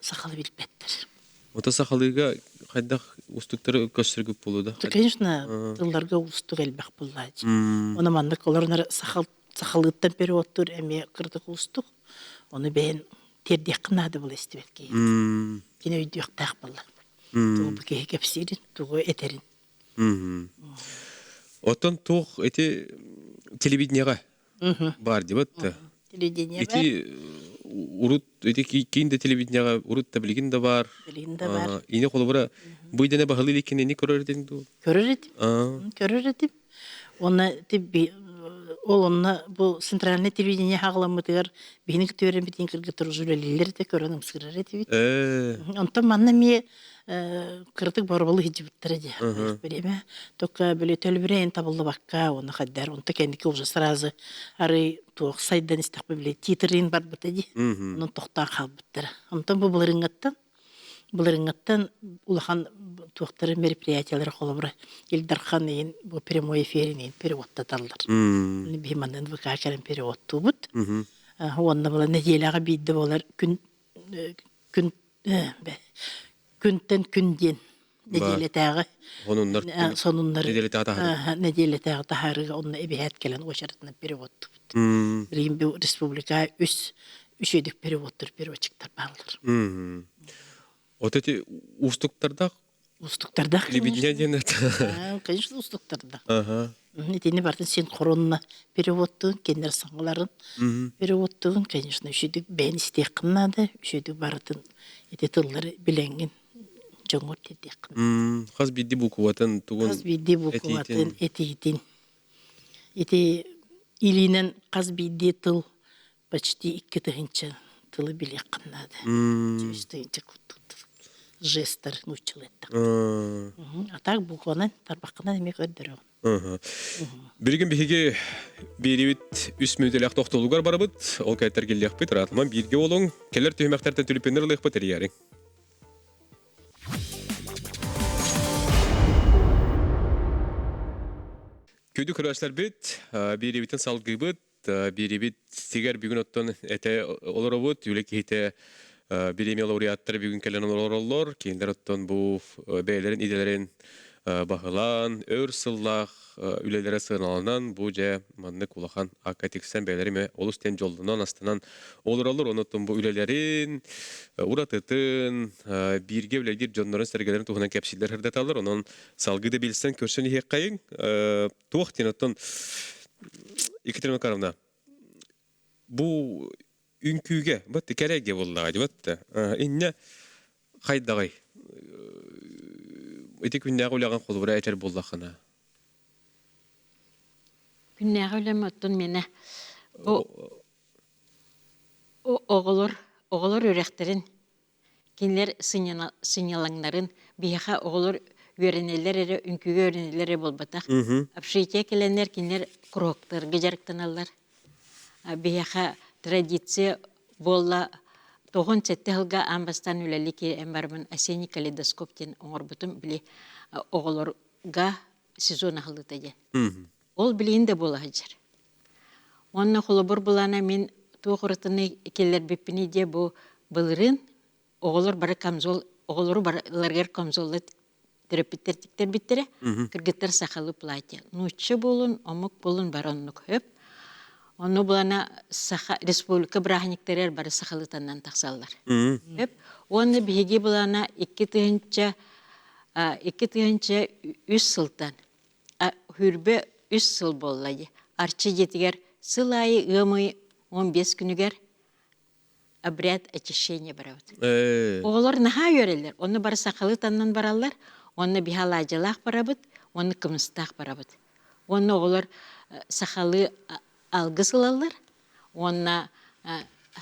Сақалы билбеттер. Ота сахалыга хайдах устуктары көсөргүп болу да. Конечно, тылларга устук элбек буллач. Оны мандык оларнар сахалыттан переводтур эме кырдык устук. Оны бен тердек кынады бул истебетке. Кене үйдүк так булла. Тугу ке кепсирин, тугу этерин. Отон тух эти телевидениега бар дебет. Телевидение Эти урут эти кинде телевидениега урут таблигин да бар. Билинде бар. Ине колубара буйдане бахалы лекене не көрөрдең ду. Көрөрөтип. Оны тибби ол онна бу центральный телевидение хагыламытыр. Бини көтөрөн битин кыргы туржулелер де көрөнүм сырретип. Онтон манна ме кырдык барбалы хижиптер де. Береме только биле төлбүрен табылды бакка, оны хаддар, онта кендики уже сразу ары тук сайдан истак биле титрин бар битеди. Онун токтан калбыттыр. Онтон бу Булырыңаттан улахан туақтары мероприятиялары қолабыра. Илдархан ең бұл прямой эфирин ең переводтаталар. Беймандан бұл кәкәрін переводту бұд. Онна бұла неделяға бейді болар күнтен күнден неделетәғі. Сонундар неделетәғі тахарыға онна эбихәт келен ошаратына переводту бұд. Рим бұл республика үшедік переводчиктар бағылыр. Вот эти устуктарда телевидение денет. Конечно, устуктарда. Этини бартын синхронно переводтун, кендер саңларын переводтун, конечно, үшедік бән істек қыннады, үшедік бартын эти тыллары біленген жоңғыр тедек қыннады. Қаз бидді букуатын туғын этейтин. Эти илинен қаз бидді тыл почти 2 тыгынча тылы білек қыннады. 3 тыгынча жестер нучылы еттік. А так букванан тарбаққынан емек өддірі. Бірген бігеге беревит 3 минутелек тоқтолуғар барабыд, ол кәйттер келдек бит, ратылман бірге олың, келер түймәқтәртен түліпенер лық бітір ярың. Көйді күрәшлер бит, беревитін салғы бит, беревит сигер бүгін оттан әте олар бұд, үлі кейті биремия лауреаттары бүгін кәлен олар, кейіндер оттан бұл бәйлерін, иделерін бағылан, өр сыллақ, үлелері сығыналынан бұл жа манны кулахан акатиксен бәйлеріме олыстен жолдынан астынан олар, оныттан бұл үлелерін, ұратытын, бірге үлегдер жонларын сәргелерін туғынан кәпсілдер хүрдет алыр, оның салғыды білсен көрсен ехек қайын, туақтен оттан Екатерина Каровна, бұл үнкүйге, бұтты кәреге болдыға, бұтты. Инне қайдағай. Эти күннәғы ойлаған қолыбыра әтер болдақына. Күннәғы ойлама оттын мені оғылыр өрәқтерін, кенлер сынялаңларын, бияға оғылыр өренелер әрі, үнкүйге өренелер әрі болбатақ. Апшейтия келенлер кенлер құроқтыр, гежарықтаналар. Бияға традиция болла тоғын сәтті ғылға амбастан үләлі ке әмбармын әсені калейдоскоптен оңыр бұтым біле оғылырға сезон ақылды тәде. Ол білейін де бола ғажар. Онына қолыбыр бұлана мен тоғырытыны келер беппіне де бұл бұлырын оғылыр бары камзол, оғылыры барыларғар камзолы терапевтер біттері, кіргіттер сақалы платья. Нұтшы болын, омық болын бар онны көп. Оны бұлана республика брахниктерер бары сақалытаннан тақсалар. Оны бігі бұлана 2 тыгынча 3 сылтан. Хүрбе 3 сыл боллайды. Арчы жетігер сылайы ғымы 15 күнігер обряд очищения барабыд. Оғылар наға өрелер. Оны бары сақалытаннан баралар. Оны бихалажылақ барабыд. Оны кымыстақ барабыд. Оны оғылар сақалы алғы сылалар, онна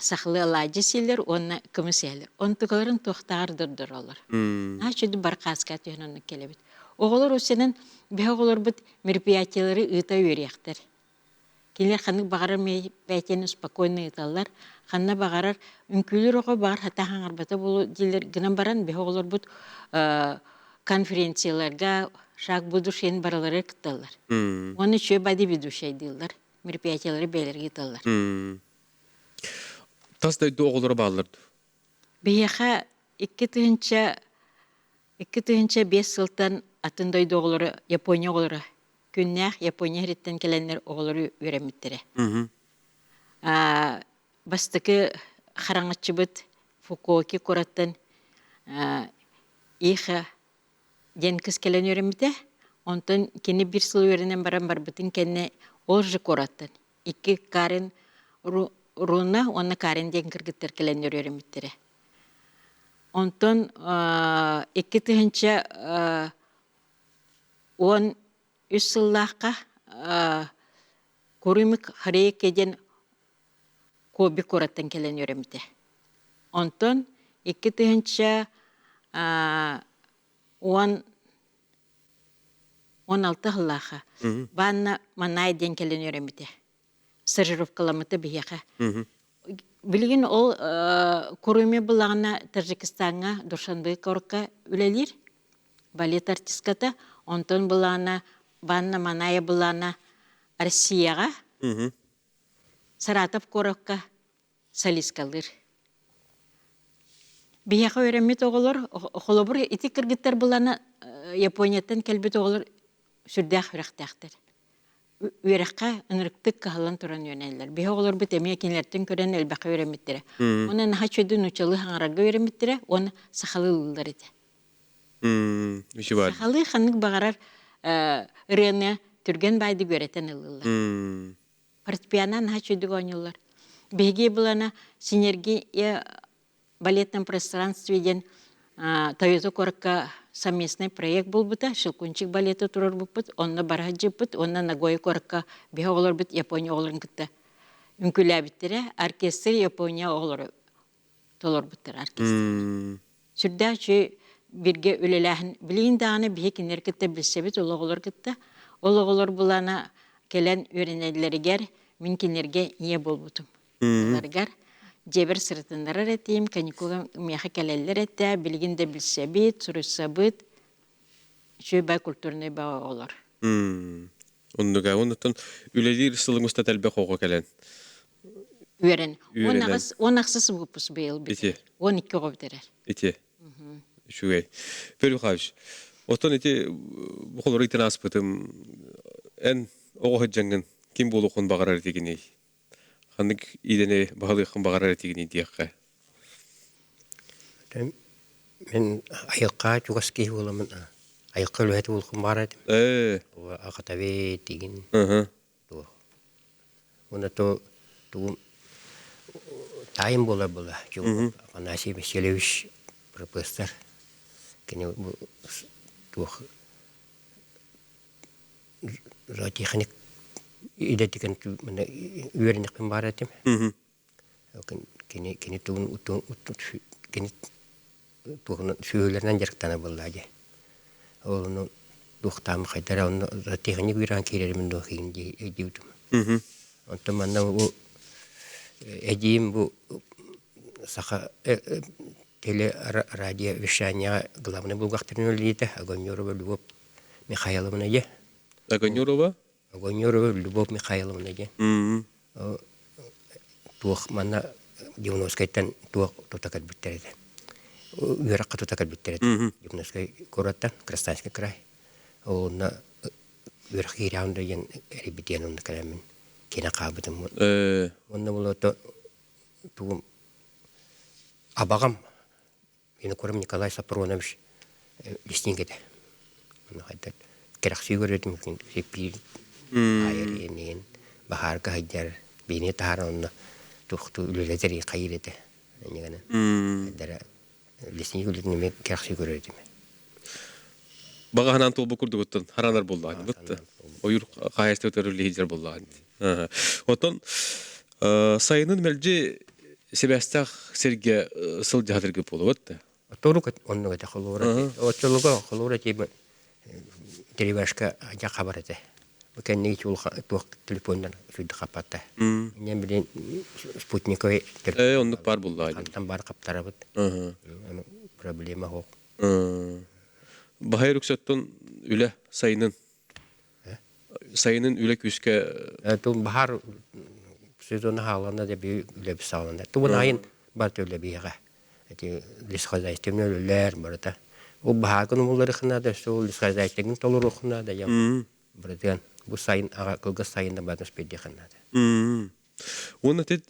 сахлы алайжы силер, онна кымыселер. Онтугаларын тоқтағыр дұрдыр олар. Чүді бар қасқа түйін оны келебет. Оғылар осенен бе оғылар бұд мероприятиялары ұйта өрияқтар. Келер қанық бағарар бәйтені спокойны ұйталар. Қанна бағарар үнкүлер оға бағар хата хаңарбата болу дейлер гынан баран бе оғылар бұд конференцияларға шақ бұду шейін баралары күтталар. Оны чөй бады биду шей дейлер. Мероприятиялары бәйлерге ұйталар. Тас дойду оғылары бағылырды. Бияха 2 5 сылтан атын дойду оғылары Япония оғылары. Күннәқ Япония хреттен келенлер оғылары өреметтері. Бастықы қараңатчы бұд Фукуоки кораттан иха ден кыз келен өреметті. Онтан кені 1 сыл өренен баран бар бұтын кені олжы кораттан. 2 карен руна, оны карен ден кіргіттер келен өреметтері. Онтан 2 тыгынча 10 3 сыллаққа көрімік харейк кеден көбі кораттан келен өремді. Онтан 2 тыгынча 16 сыллаққа банна манай ден келен өремді. Стажировкаламыты бияқа. Білген ол көріме бұлағына Таджикистанға Душанбе корыққа үлелер. Балет артистката. Онтан бұлағына банна манайы бұлағына Россияға. Саратов корыққа солисткалыр. Бияқа өремет оғылыр. Қолыбыр ити кіргіттер бұлағына Японияттан кәлбет оғылыр сүрдәқ үрақтақтыр. Үйраққа үніріктік қағылан тұран өңәлілер. Бе оғылыр бұт әме кенлерттен көрен әлбәқі өреметтері. Оны наға чөйдің ұчалы хаңарарға өреметтері, оны сақалы ұлылар еді. Сақалы қанық бағарар үрені түрген байды көретін ұлылар. Фортепиано наға чөйдің оңылар. Беге бұлана синергия балетном пространстве ден Тойота корыққа совместный проект был бұта, Шылкунчик балеті тұрар бұппыт, онына бараджы бұппыт, онына Нагой корыққа бе оғылар бұт Япония оғыларын күтті. Үмкілі әбіттері, оркестр Япония оғылары толар бұттыр оркестр. Сүрді жүй бірге өлеләхін білейін дағаны бе кенер күтті білсе біт, ол оғылар күтті. Ол оғылар бұлана келен өренелерігер, мен кенерге ие бол бұтым. Оларғар. Жебір сыртындарар әтейім, каникуға меха кәлелер әтті, білгінде білсе біт, сұрыса біт, жөй бай культурный бау олар. Онныға, онытын үлелер сылыңызда тәлбе қоға кәлен? Өрен. Он ақсыз бұпыс бейіл біт. 12 қобдерер. Ете? Шуғай. Фәрі қавыш. Отын ете бұқылыр итін аспытым, ән оғы жаңын кем болу қон бағарар дегеней? Ханнык идене бағалықын бағарар етегіне дейіққа? Мен айыққа чуғас кей боламын. Айыққа өләті болқын бар әдім. Ағатаве деген. Оны тұғым тайым бола. Анасы Веселевич пропустар. Кені тұғ зоотехник идетикен үйерінекпен бар әтім. Кені туғын сүйелерінен жарықтаны болды әде. Олыны тұқтамы қайдара, оны техник үйран керерімін доқиын дейдім. Онты манна әдейім бұл сақа телерадио вещания главный бұлғақтырын өлдейді. Агонерова Любовь Михайловна де. Агонерова? Агонерова Любовь Михайловна де. Туық манна 90-кайттан туық тұтақат біттер еді. Үйраққа тұтақат біттер еді. 90-кай көраттан, Крастанский край. Олына үйрақ керауында ен ребетен онды кәлемін кені қабыдым. Онда бұл туғым абағам. Мені көрім Николай Сапронович Леснингеді. Керақсы көрдім, сепир, айыр енен, бағарға хайдар, бейне тағар онына тұқты үлелетер қайыр еді. Лесник үлетіне мен керақсы көрдім. Бағағынан толбы күрді көттін, харанар болды аны бұтты. Ойыр қайырсты өтер үлі хеджер болды аны. Отын, сайының мәлде Себастах Серге сыл жадыргы болуатта. Торук оннуга та холора. Отчолуга холора тип деревашка я хабарате. Кенни чул тук телефондан сүдү капатта. Мен билен спутниковый Оннук бар булла. там бар каптарабыт. Проблема хок. Бахай руксаттан үле сайынын үле күскә Тун бахар сезона халанда да би үле бисаланда. Тун айын бар төле бига. Эти лисхозайстымны үләр барата. О бахакын уллары хына да сол лисхозайстымны толуру хына да ям. Братан, бу сайын ага кылгы сайында бадыс педе хына да. Оны тет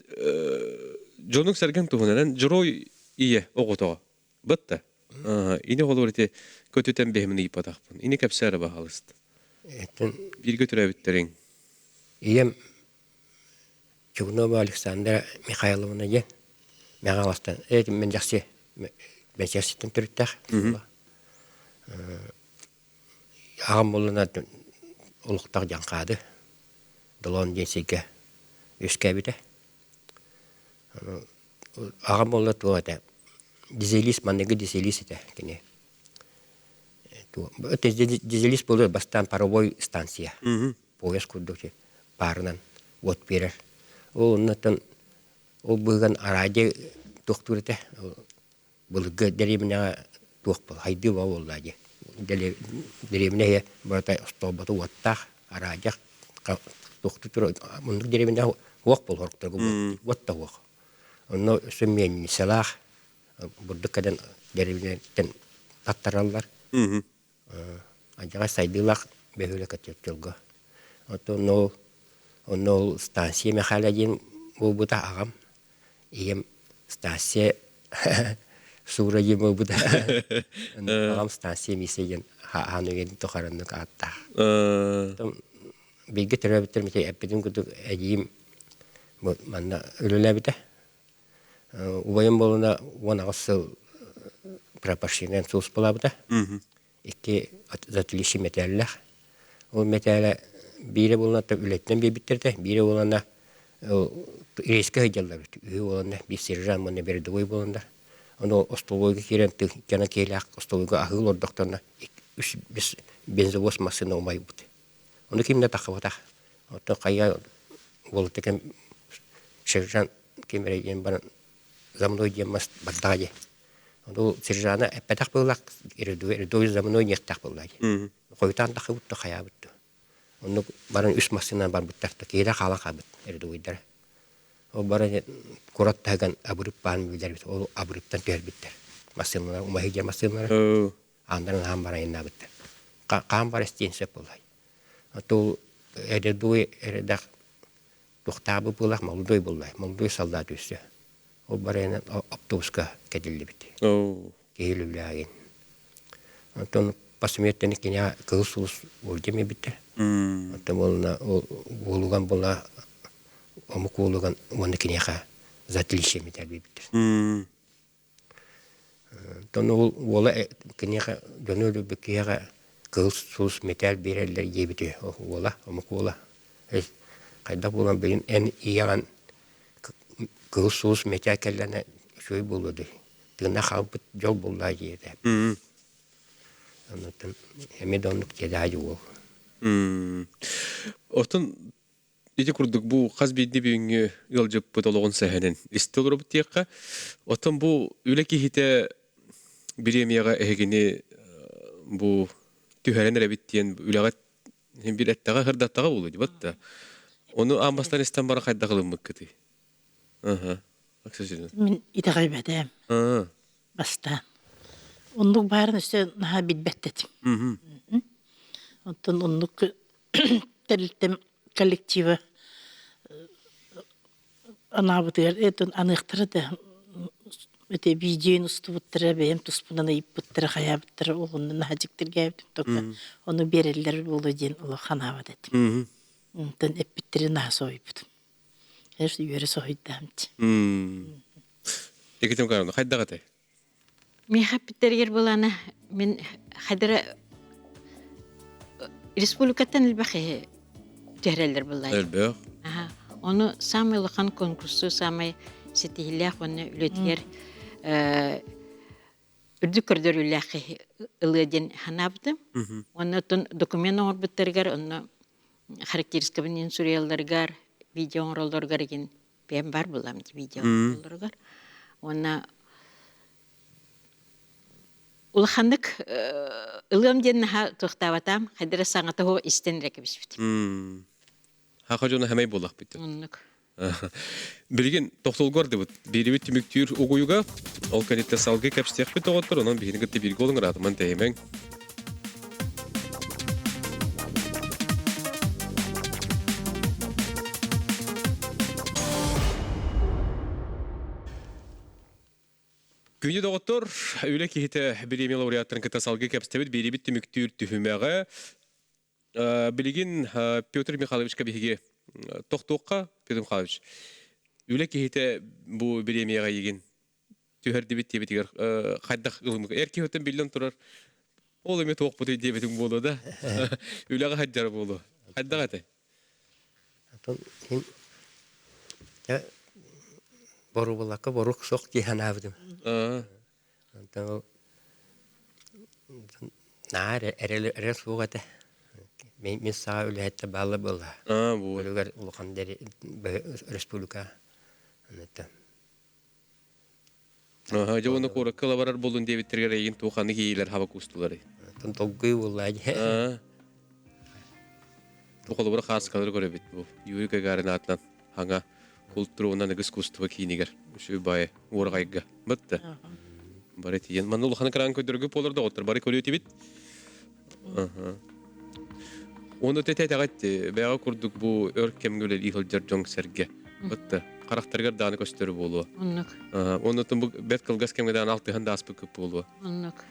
жонук сәрген туһунан жорой ие огото. Бытта. Ине холор ите көтөтен бехмини ипатакпын. Ине кепсәре бахалыст. Этен Bir götürəbitlərin. ием Чугунова Александра Михайловна же мегаластан мен жақсы мен сәсеттен түрттәк. Ағам болына олықтақ жанқады. Долон денсеге өскәбіді. Ағам болына туады. Дизелис, маннеге дизелис еді. Это дизелис был бастан паровой станция. Поезд курдуки парынан вот берер. Ол натан ол бүгін араде доктурите булга деревня тохпал хайды ба оллади. Деревня барта стобату ваттах араде доктур мундук деревня вок бол хорктургу ватта вок. Онно семьяни селах бурдукадан деревнятен таттараллар. Ажага сайдылак бехөлө катчылга. Ото но станция мехаладин бута агам. Ием станция сура ем бута. Агам станция мисеген хануген тохаранны катта. Биге теребитер мете эпидем куду эдим манна өлөлөбите. Уbayım boluna ванагысыл пропорционен сус булабыта. İki zatılışı metaller. O metaller biri bulunanda ületten bir bitirdi. Biri bulunanda eski hıcalar. Üye bulunanda bir serjan mı bir doy bulunanda. Onu ostologa kiren kana kelak ostologa ahıl orduktan biz benzovos masını olmayı bud. Onu kimde takıvata. O kaya volteken serjan kimreyen bana zamanoy yemas baddaje. Onu serjana epetak bulak erdoy zamanoy niyettak bulak. Koytan takıvutta kayabıttı. Onu baran üst masından bar buttakta kira kala kabıt erdoydara. O baran kurat tagan aburup ban bilir bit. O aburuptan ter bitter. Masınlar umahija masınlar. Andan ham baran nabitter. Kam bar estinse bulak. Atu erdoy erdak doktabı bulak maldoy bulak. Maldoy soldat üstü. O baran avtobuska kedilli bit. Keylülagin. Atu pasmiyetten kenya kılsus olcemi bitter. Ata bolna olugan bola amuk olugan wanakineha zatlişe metal bitter. Tonu ola kineha dönülü bikiha kılsus metal bererler yebiti ola amuk ola. Kayda bolan benim en iyan kılsus metal kellene şöy buludu. Tına halbıt yol bolla yedi. Anlatın hem donluk tedayı ol. Otun ити курдук бу каз бидни бүгүнгү ылжып бутологон саханын истелор бутиякка отун бу үлеки хите биремияга эгини бу түһәрен ребиттен үлегат бир эттага хырдаттага болду дибатта ону амбастан истен бара кайда кылынмык кыты аксажын Мен итагайбадам. Баста. Ондук барын үстө наха билбеттет. Оттон ондук телтем коллектива анабытыр этон аныктырды. Өте видеоны устубуттыра бем туспунан айыппыттыра хаябыттыра огондун хажыктырга айыптым тока. Ону берелдер болду ден улы ханабат этим. Тон эппиттири наса ойыптым. Эш үйөрө сойдамчы. Экетем каранды кайдагаты Мен хаппиттергер боланы мен хадыра республикаттан илбахи тәрелдер булай. элбек Onu самый лахан конкурсы, самый сетихилях оны үлетигер үрдүк көрдөр үләхи ылыден ханабды. Оны тон документ орбиттергер, оны характеристикабын инсурияларгар, видео оролдоргар ген бен бар булам видео оролдоргар. Оны улхандык ылым ден ха тохтаватам, хадыра саңата хо истенрек бишбит. Хака жона хәмәй булак бит. Оннук. Билген тоқтолгор деп беребет түмүктүр угуюга ол канетте салгы капстек бит оготтор, онун бигинге бир голун ратман теймен. Күнде доғыттор, өйлі кейті премия лауреаттарын кіта салғы кәпістебет беребет түміктүр түхімеға. Білген Петр Михайловичка бігеге тоқтуққа, Петр Михайлович, өйлі кейті бұл премияға еген түхәрдебет дебетігер қайдақ ғылымға. Әрке өттен білден тұрар, ол еме тоқ бұты дебетің болу да. Өйліға қайдар болу. Қайдақ әті? Бору булакка борук сок дихан абдым. Наар эрел сугата. Мен саа үлетте балла болла. Бу. Өлгөр улган дери республика. Анта. Жауны қоры кылабарар болун дебеттерге еген туғаны кейлер хаба кустулары. Толгуй буллай. Туқалы бұра қас қалыр көрі бет бұл. Юрий Гагарин атынан хаңа культуруынан искусство кейнегер. Үші бай орғайға. Бұтты. Бары тиен. Маны ұлғаны кран көдіргі болырды отыр. Бары көрі өте бет. Оны тәтәт ағатты. Бәға күрдік бұл өркемгілер иғылжар жоң сәрге. Бұтты. Қарақтарғар даны көстері болуы. Оннук. Оны тұн бұл бәт қылғас кемгеден алтығында аспы көп болуы. Оннук.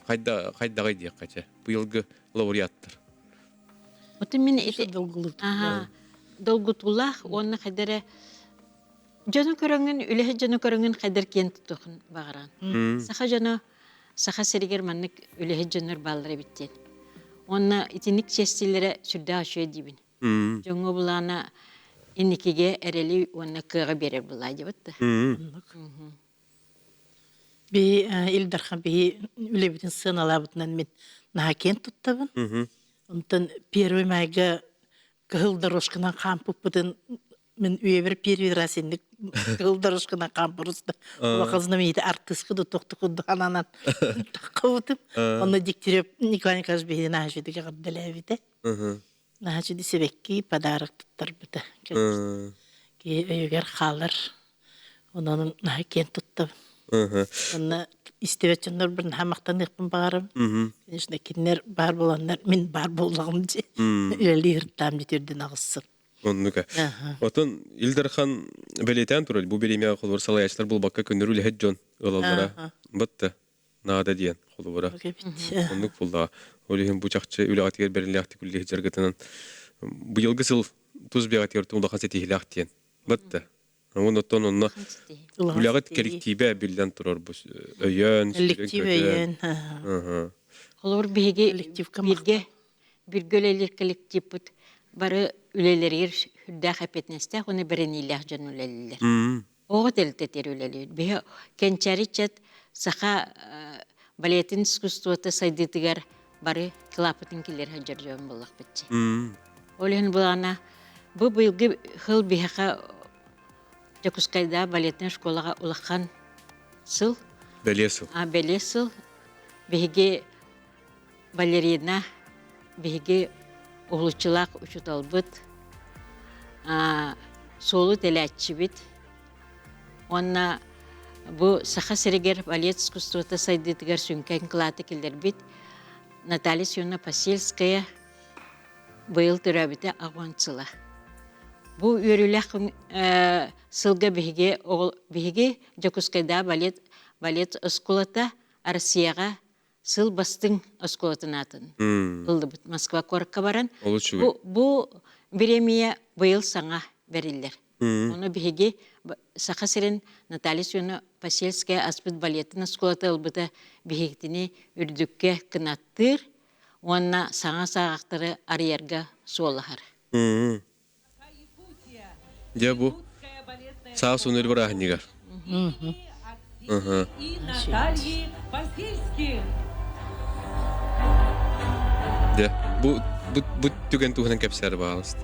Қайда қайдия қача. Бұйылғы лауреаттыр. Отын мен Долгулут. долгутулах, оны қадары жаны көріңін, үліхі жаны көріңін қадар кен тұтықын бағыран. Сақа жаны, сақа сәрігер маннық үліхі жаныр балыры біттен. Оны итінік честелері сүрді ашуы дейбін. Жоңы бұлана инникеге әрелі оны кыға берер бұлай деп өтті. Би Илдархан би үлебитин сын алабытынан мен накен туттабын. Онтан первый майга кылдырышкынан кампыппытын мен үйебір первый раз инdik кылдырышкынан кампырысты. Уақызына мейді артыскыды тоқтықыды ананан таққыбытым. Оны диктереп Николай Николаевич бейді нахажудыға қабдыләбіді. Нахажуды себекки подарок туттар біді. Ке өйгер қалыр. Onun nahiken tuttı. Onu istebet jonlar bir hamaktan ıkpın bağırım. İşte kinler bar bolanlar, min bar bolağım diye. Öyle yırttam ditirden ağızsın. Onnuka. Oton Ildarхан beleten turul bu belemiya kolor salayaçlar bul bakka köndürü lehecjon olallara. Battı. Nada diyen kolora. Onnuk bulda. Olihim bu çakçı üle atiyer berilahti kulli hecergatinan. Bu yılgı sıl tuz bir atiyer tuğla haseti hilah diyen. Battı. Onu ton onna ulağıt kolektibe bilden turur bu öyen. Kolektiv öyen. Olur birge bir gölelir kolektiv bud. Barı üleler hüdda hapetneste onu berenilah can üleler. O delteter üleler. Bihe kençaricet saha baletin iskustuata saydıtıgar barı klapıtın kiler hajar jon bollak bitçi. Olen bulana bu bilgi hıl bihe Jakuskayda baletin şkolaga ulakhan sıl. Belesıl. Belesıl. Bihege balerina, bihege oğluçulak uçut albıt. Solu telatçı bit. Onna bu saha seriger balet iskustuata saydıtıgar sünken kılata kiler bit. Natalia Syona Pasilskaya bıyıl türabite ağvançıla. Bu yürüyüş sılga bihige Jakuskayda balet eskolata Arsiyaga sıl bastın eskolatınatın. Oldu Moskva korkka baran. Bu biremiye bu yıl sana verirler. Onu bihige sakasirin Natalia Syona Pasilskaya aspit baletin eskolata olbita bihigtini ürdükke kınattır. Ona sana sağakları arayarga soğulahar. Ya bu Саа сунер барахнигар. Ага. И Натальи Васильских. Да. Bu tügen tuğunan kepser bağlıst.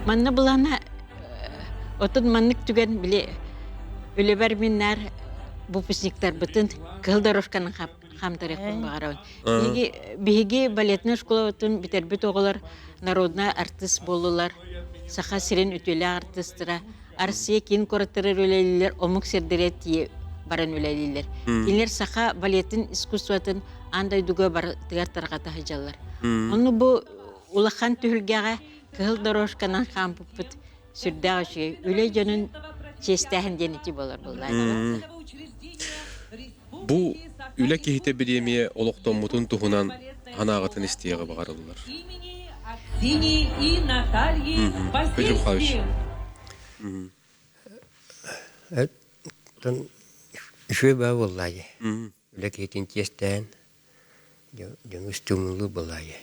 Манна булана отун маннык түген биле үлебер миннер выпускниктар бытын кылдырышканын хамтарекпен багарабын. Биги балетная школа отун битербит оголар народная артист болулар. Саха сирен үтөлө артисттара Арсия кин кораттырыр үлелилер омук сердерет тие баран үлелилер. Кинлер саха балеттин искусстватын андай дуга бар тыгар таргата хажалар. Onu bu ulakan tühülgəyə kıl doroşkanan kampıpıt sürdəği şey. Öyle canın çesteğin deneti bolar bunlar. Bu üle kehite biriyemiye oluktan mutun tuhunan anağıtın isteyegi bağırırlar. Имени Аксиньи и Натальи Петр Михайлович. Васильских. Үшөй баа боллайы. Үле кетин тестен жаңы стümlü боллайы.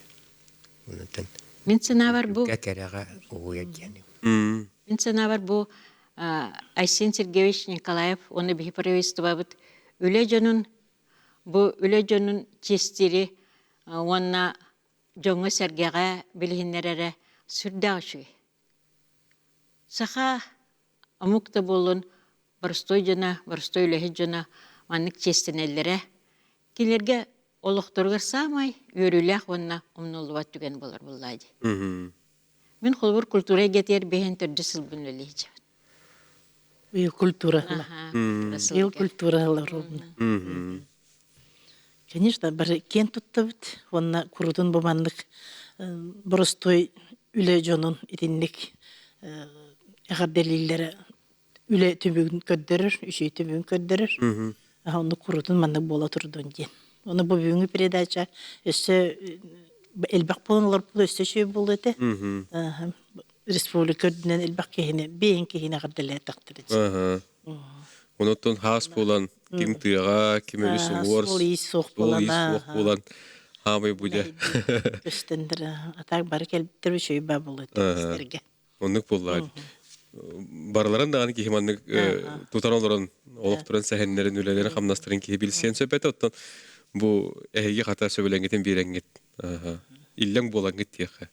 Унутан Min sana var bu. кәкәрәгә уя дияни. Min sana var bu Aysen Sergeyevich Nikolaev onu bir hipervestivabıt. Öyle canın bu öyle canın çestiri ona jonga sergeye bilhinlerere sürdəği şey. Saha amukta bolun barstoy jana, barstoy lehi jana mannik çestenellere kilerge oluqtorgar samay yörülək onna omnoluvat tügen bolar bullaydı. Min холбур культурая гетер бehen төрдү сылбын өлейче. Үй культура. Үй Ага. культура ровно. Конечно, бір кен туттабыт, онна курудун буманлык боростой үле жонун итинник эгарделилери үле түбүгүн көддөрөр, үшүй түбүгүн көддөрөр. Оны курудун мандык бола турдун ден. Оны бу бүгүнкү передача өсө элбак болонлор бул өсө шүй болду эте. Республика дүнен элбак кехине, бейин кехине эгарделер тактырды. Onotun has bolan, kim tıyığa, kim ölü soğur, Сол ий соқ sol iyi болана. soğuk bolan, hamay buca. Көстендір, атақ бары келбіттір үшөй ба болды істерге. Onluk bolladı. Barıların da ki himanlık tutan olurun, olukturan sehenlerin, ülelerin, hamnastırın ki bilsen söhbet ottan. Bu ehegi hata söylenen gitten bir engit. İllen bolan git diyeka.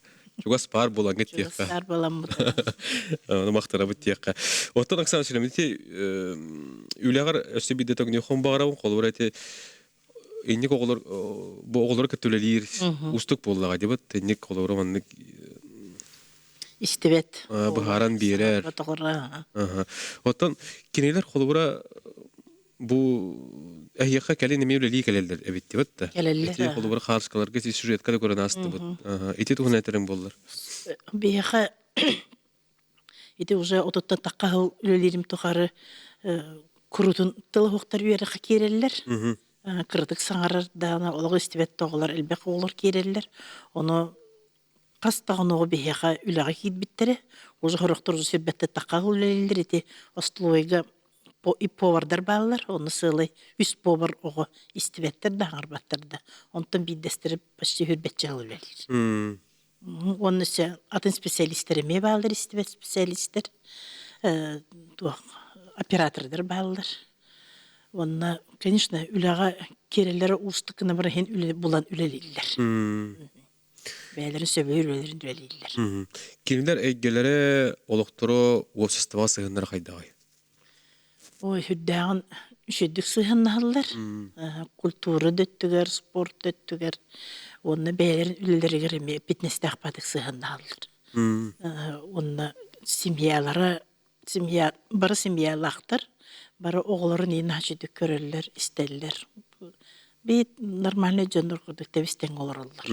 Çok spar bolan git diyeka. Сар балам бұд. Onu mahtara bu diyeka. Ottan aksan söylemedi. Üleğer öste bir detog ne xon bağırabın kolur eti. İnnik oğulur bu oğulur kötülelir. Ustuk bollağa debet. İnnik oğulur manlık İstibet. bu haran birer. Batağıra. Ottan kineler kolura bu ehiyaka kale neme üleliği kaleler evet debet de. Keleller, Eti kolura karşıkalar gesi süret kada koran astı bu. Eti tuhun eterin bollar. Бияха ити уже ототтан таққағыл үлелерім тұқары күрутун тылы хоқтар үйәрі керелер. Кырдык саңарар дана олығы істебет тоғылар әлбек олар керелер. Оны қастағын оғы бияха үләға кейд біттері. Уже хорықтар уже сөббетті таққағыл үлелер ити остылуыға повардар балылар. Оны сылы үс повар оғы істебеттер даңар баттырды. Онтан биддестіріп башты хүрбетчі үлелер. Onun için atın spesialistleri mi bağlıdır, istivet spesialistler, operatörler bağlıdır. Onunla, конечно, ülağa kerelere ustukına bir hen bulan üleliler. Beylerin söbeği ülelerin üleliler. Kimler eggelere olukturu o sistema sığınları kaydağay. O hüddağın üşüddük sığınlarlar. Kulturu döttüger, sport döttüger. Onunla beylerin ülelere giremeye fitness dağpadık sığınlarlar. Onunla simyalara, bara simyalaktır. Bara oğulların yine haçıdık körürler, isterler. Bir normalde canlı kurduk da bizden olurlar.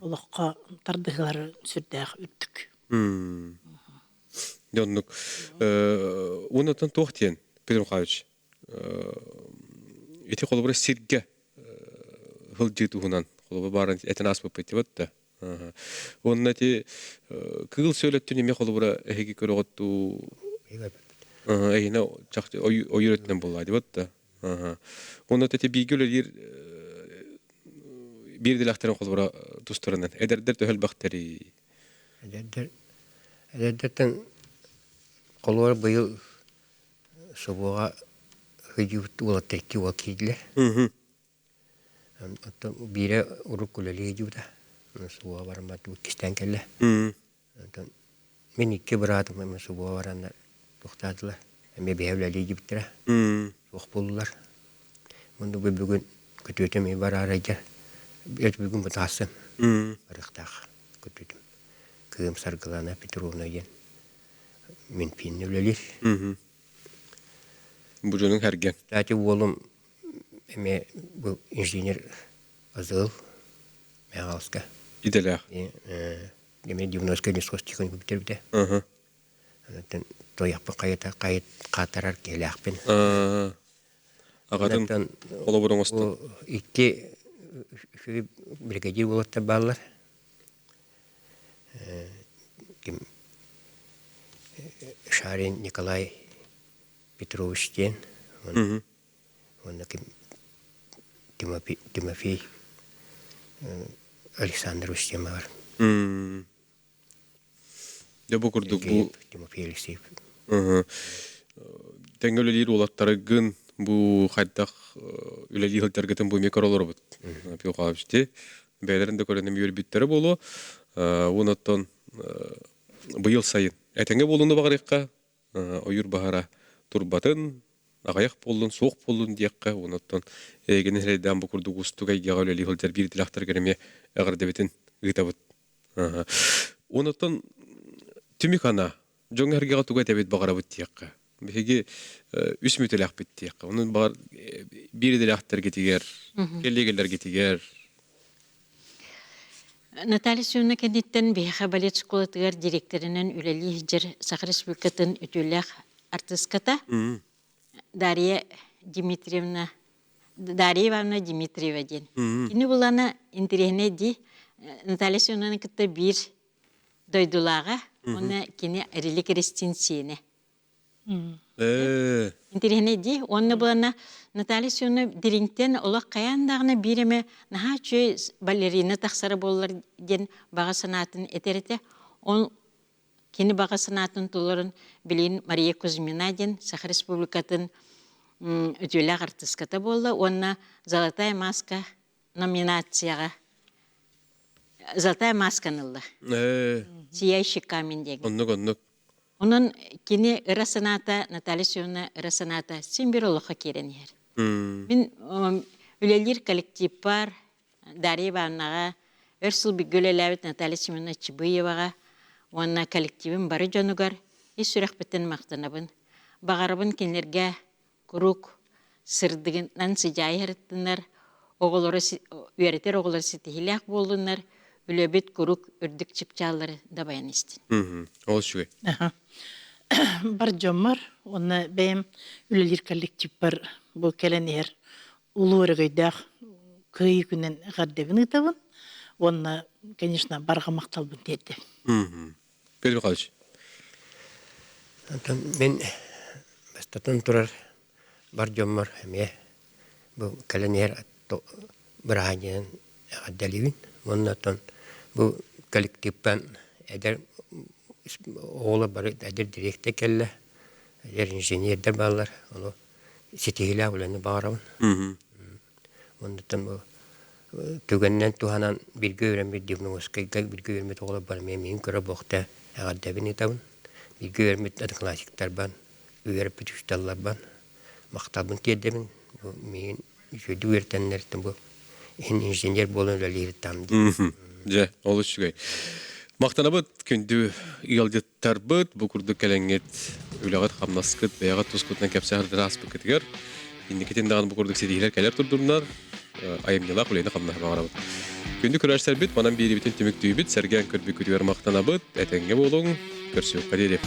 Olakka tardıkları sürdüğü üttük. Yonluk. Ondan tohtiyen, Petr Mihайлович. Eti kolubara sirge hılcı tuhunan. Kolubara baran etin asbı peti vat da. Onun eti kığıl söylettün eme kolubara ehegi körü gottu. Eyine oyur etinen bollaydı vat da. Onun eti bilgiler bir dilaktarın kolubara tusturanan. Ederder töhel bakteri. Эдерден Колор быйыл собуга хыжыбыт улаттарки ол кейдилер. Бире урук күлелі жуда. Собуга барамат кистен келе. Мен икки быратым, мен собуга барандар туктадылар. Эме бәвләлі жибіттіра. Соқ болулар. Мұнды бүгін көтөтем бар арайдар. Өт бүгін бұтасын. Барықтақ көтөтем. Күйім Саргылана Петровна ген. Мен пейінне өлелер. Бұл жөнің әрген. Тәті олым әме бұл инженер Азыл Мәғалысқа. Иделәқ. Деме 90-ға несқос тихон көптер біде. Тояқпы қайыт қатарар келәқпен. Ағатын қолы бұрын осты. Икке бригадир болатта балар. Шарин Николай Петрович ден. Тимофей Александрович ден бар. Дебу күрдік бұл Тимофей Алексеев. Тәңгөлелер олаттарығын бұл қайдақ үләлі ғылтарғытын бұл мекаролар бұд. Пил қалапшты. Бәлерінде көрінім үйірбіттері болу. Онаттан бұйыл сайын. Әтәңге болуны бағарыққа ойыр бағара тұрбатын, ағаяқ болуын, соқ болуын дейққа. Онаттан әйгені әлейден бұл күрдік ұстық әйгеға үләлі ғылтар бір дилақтар кәріме әғырдебетін ғытабыд. Онаттан түмік ана, жоң әргеға тұға тәбет бағара бұд дейққа. Беге үс мүтеләқ біт дейққа. Оның бағар бір дилақтар кетігер, келегелер кетігер. Наталья Сюна кәнеттен бейха балет школатығар директорынан үләлі жер Сақыр Республикатын үтіләқ артыската Дарья Ивановна Дмитриева ден. Кені бұлана интерегіне де Наталья Сюнаны күтті бір дойдулаға, оны кені әрілі крестинсиені. Интерегіне де, оны бұлана Наталья Сюна директен олақ қаяндағына биреме наға чөй балерина тақсары болылар ден баға санатын етереті. Он кені баға санатын тұлырын білейін Мария Кузьмина ден Сақыр Республикатын үтілі артыската болды. Онына «Золотая маска» номинацияға «Золотая масканылды». Сияйші камень деген. Оннық. Onun kini ırasınata, Наталья Сюна ырасыната, sen bir oluqa keren yer. Min ülelir kolektiv var, Darya Ivановнаға, örсіл bir gölelәвет Наталья Сюна Чебыеваға, onunla kolektivim barı jonugar, süreq bitten maqtanabın. Bağarabın kenlerge kuruk, sırdığından sıcayı hırttınar, üyereter oğulları sitihilyak boldunar, ülebet kuruk ürdük çıpçaları da bayan istin. Ол шуе. Бар жомар, оны бәйім үлелер коллектив бар бұл кәләнер ұлы өргейдақ көй күнен ғардебін ұтабын, оны, конечно, барға мақталбын деді. Петр Михайлович. Мен бастатын тұрар бар жомар, бұл кәләнер бірағанен ғаддалевін, оннатан бұл коллективпен әдер оğla barı әдер директе келле, әдер инженердер балар, onu сетейлі ұланы бағарауын. Ондықтан бұл төгеннен туғанан бірге өрен бір дивногоскайға бірге өрмет оğla бар, мен көрі боқта әғаддабын етауын. Бірге өрмет әді классиктар бан, үйеріп бүтішталар бан, мақтабын тедемін. Мен жөді өртенлердің бұл инженер болын өлі ертамды. Же, ол үшігай. Мақтанабыт күнді ұялдеттар бұд, бұл күрді кәләңет үліғат қамнаскыт, бәяғат тұскытынан кәпсәғырды распы кітігер. Индекетен даған бұл күрдік седейлер кәлер тұрдырынар, айымнелақ үлейні қамнағы бағарабыд. Күнді күрәш сәрбіт, манан бейді бітін түмік түйбіт, сәрген көрбі күтігер мақтанабыт, әтәңге болуң, көрсеуққа дейді.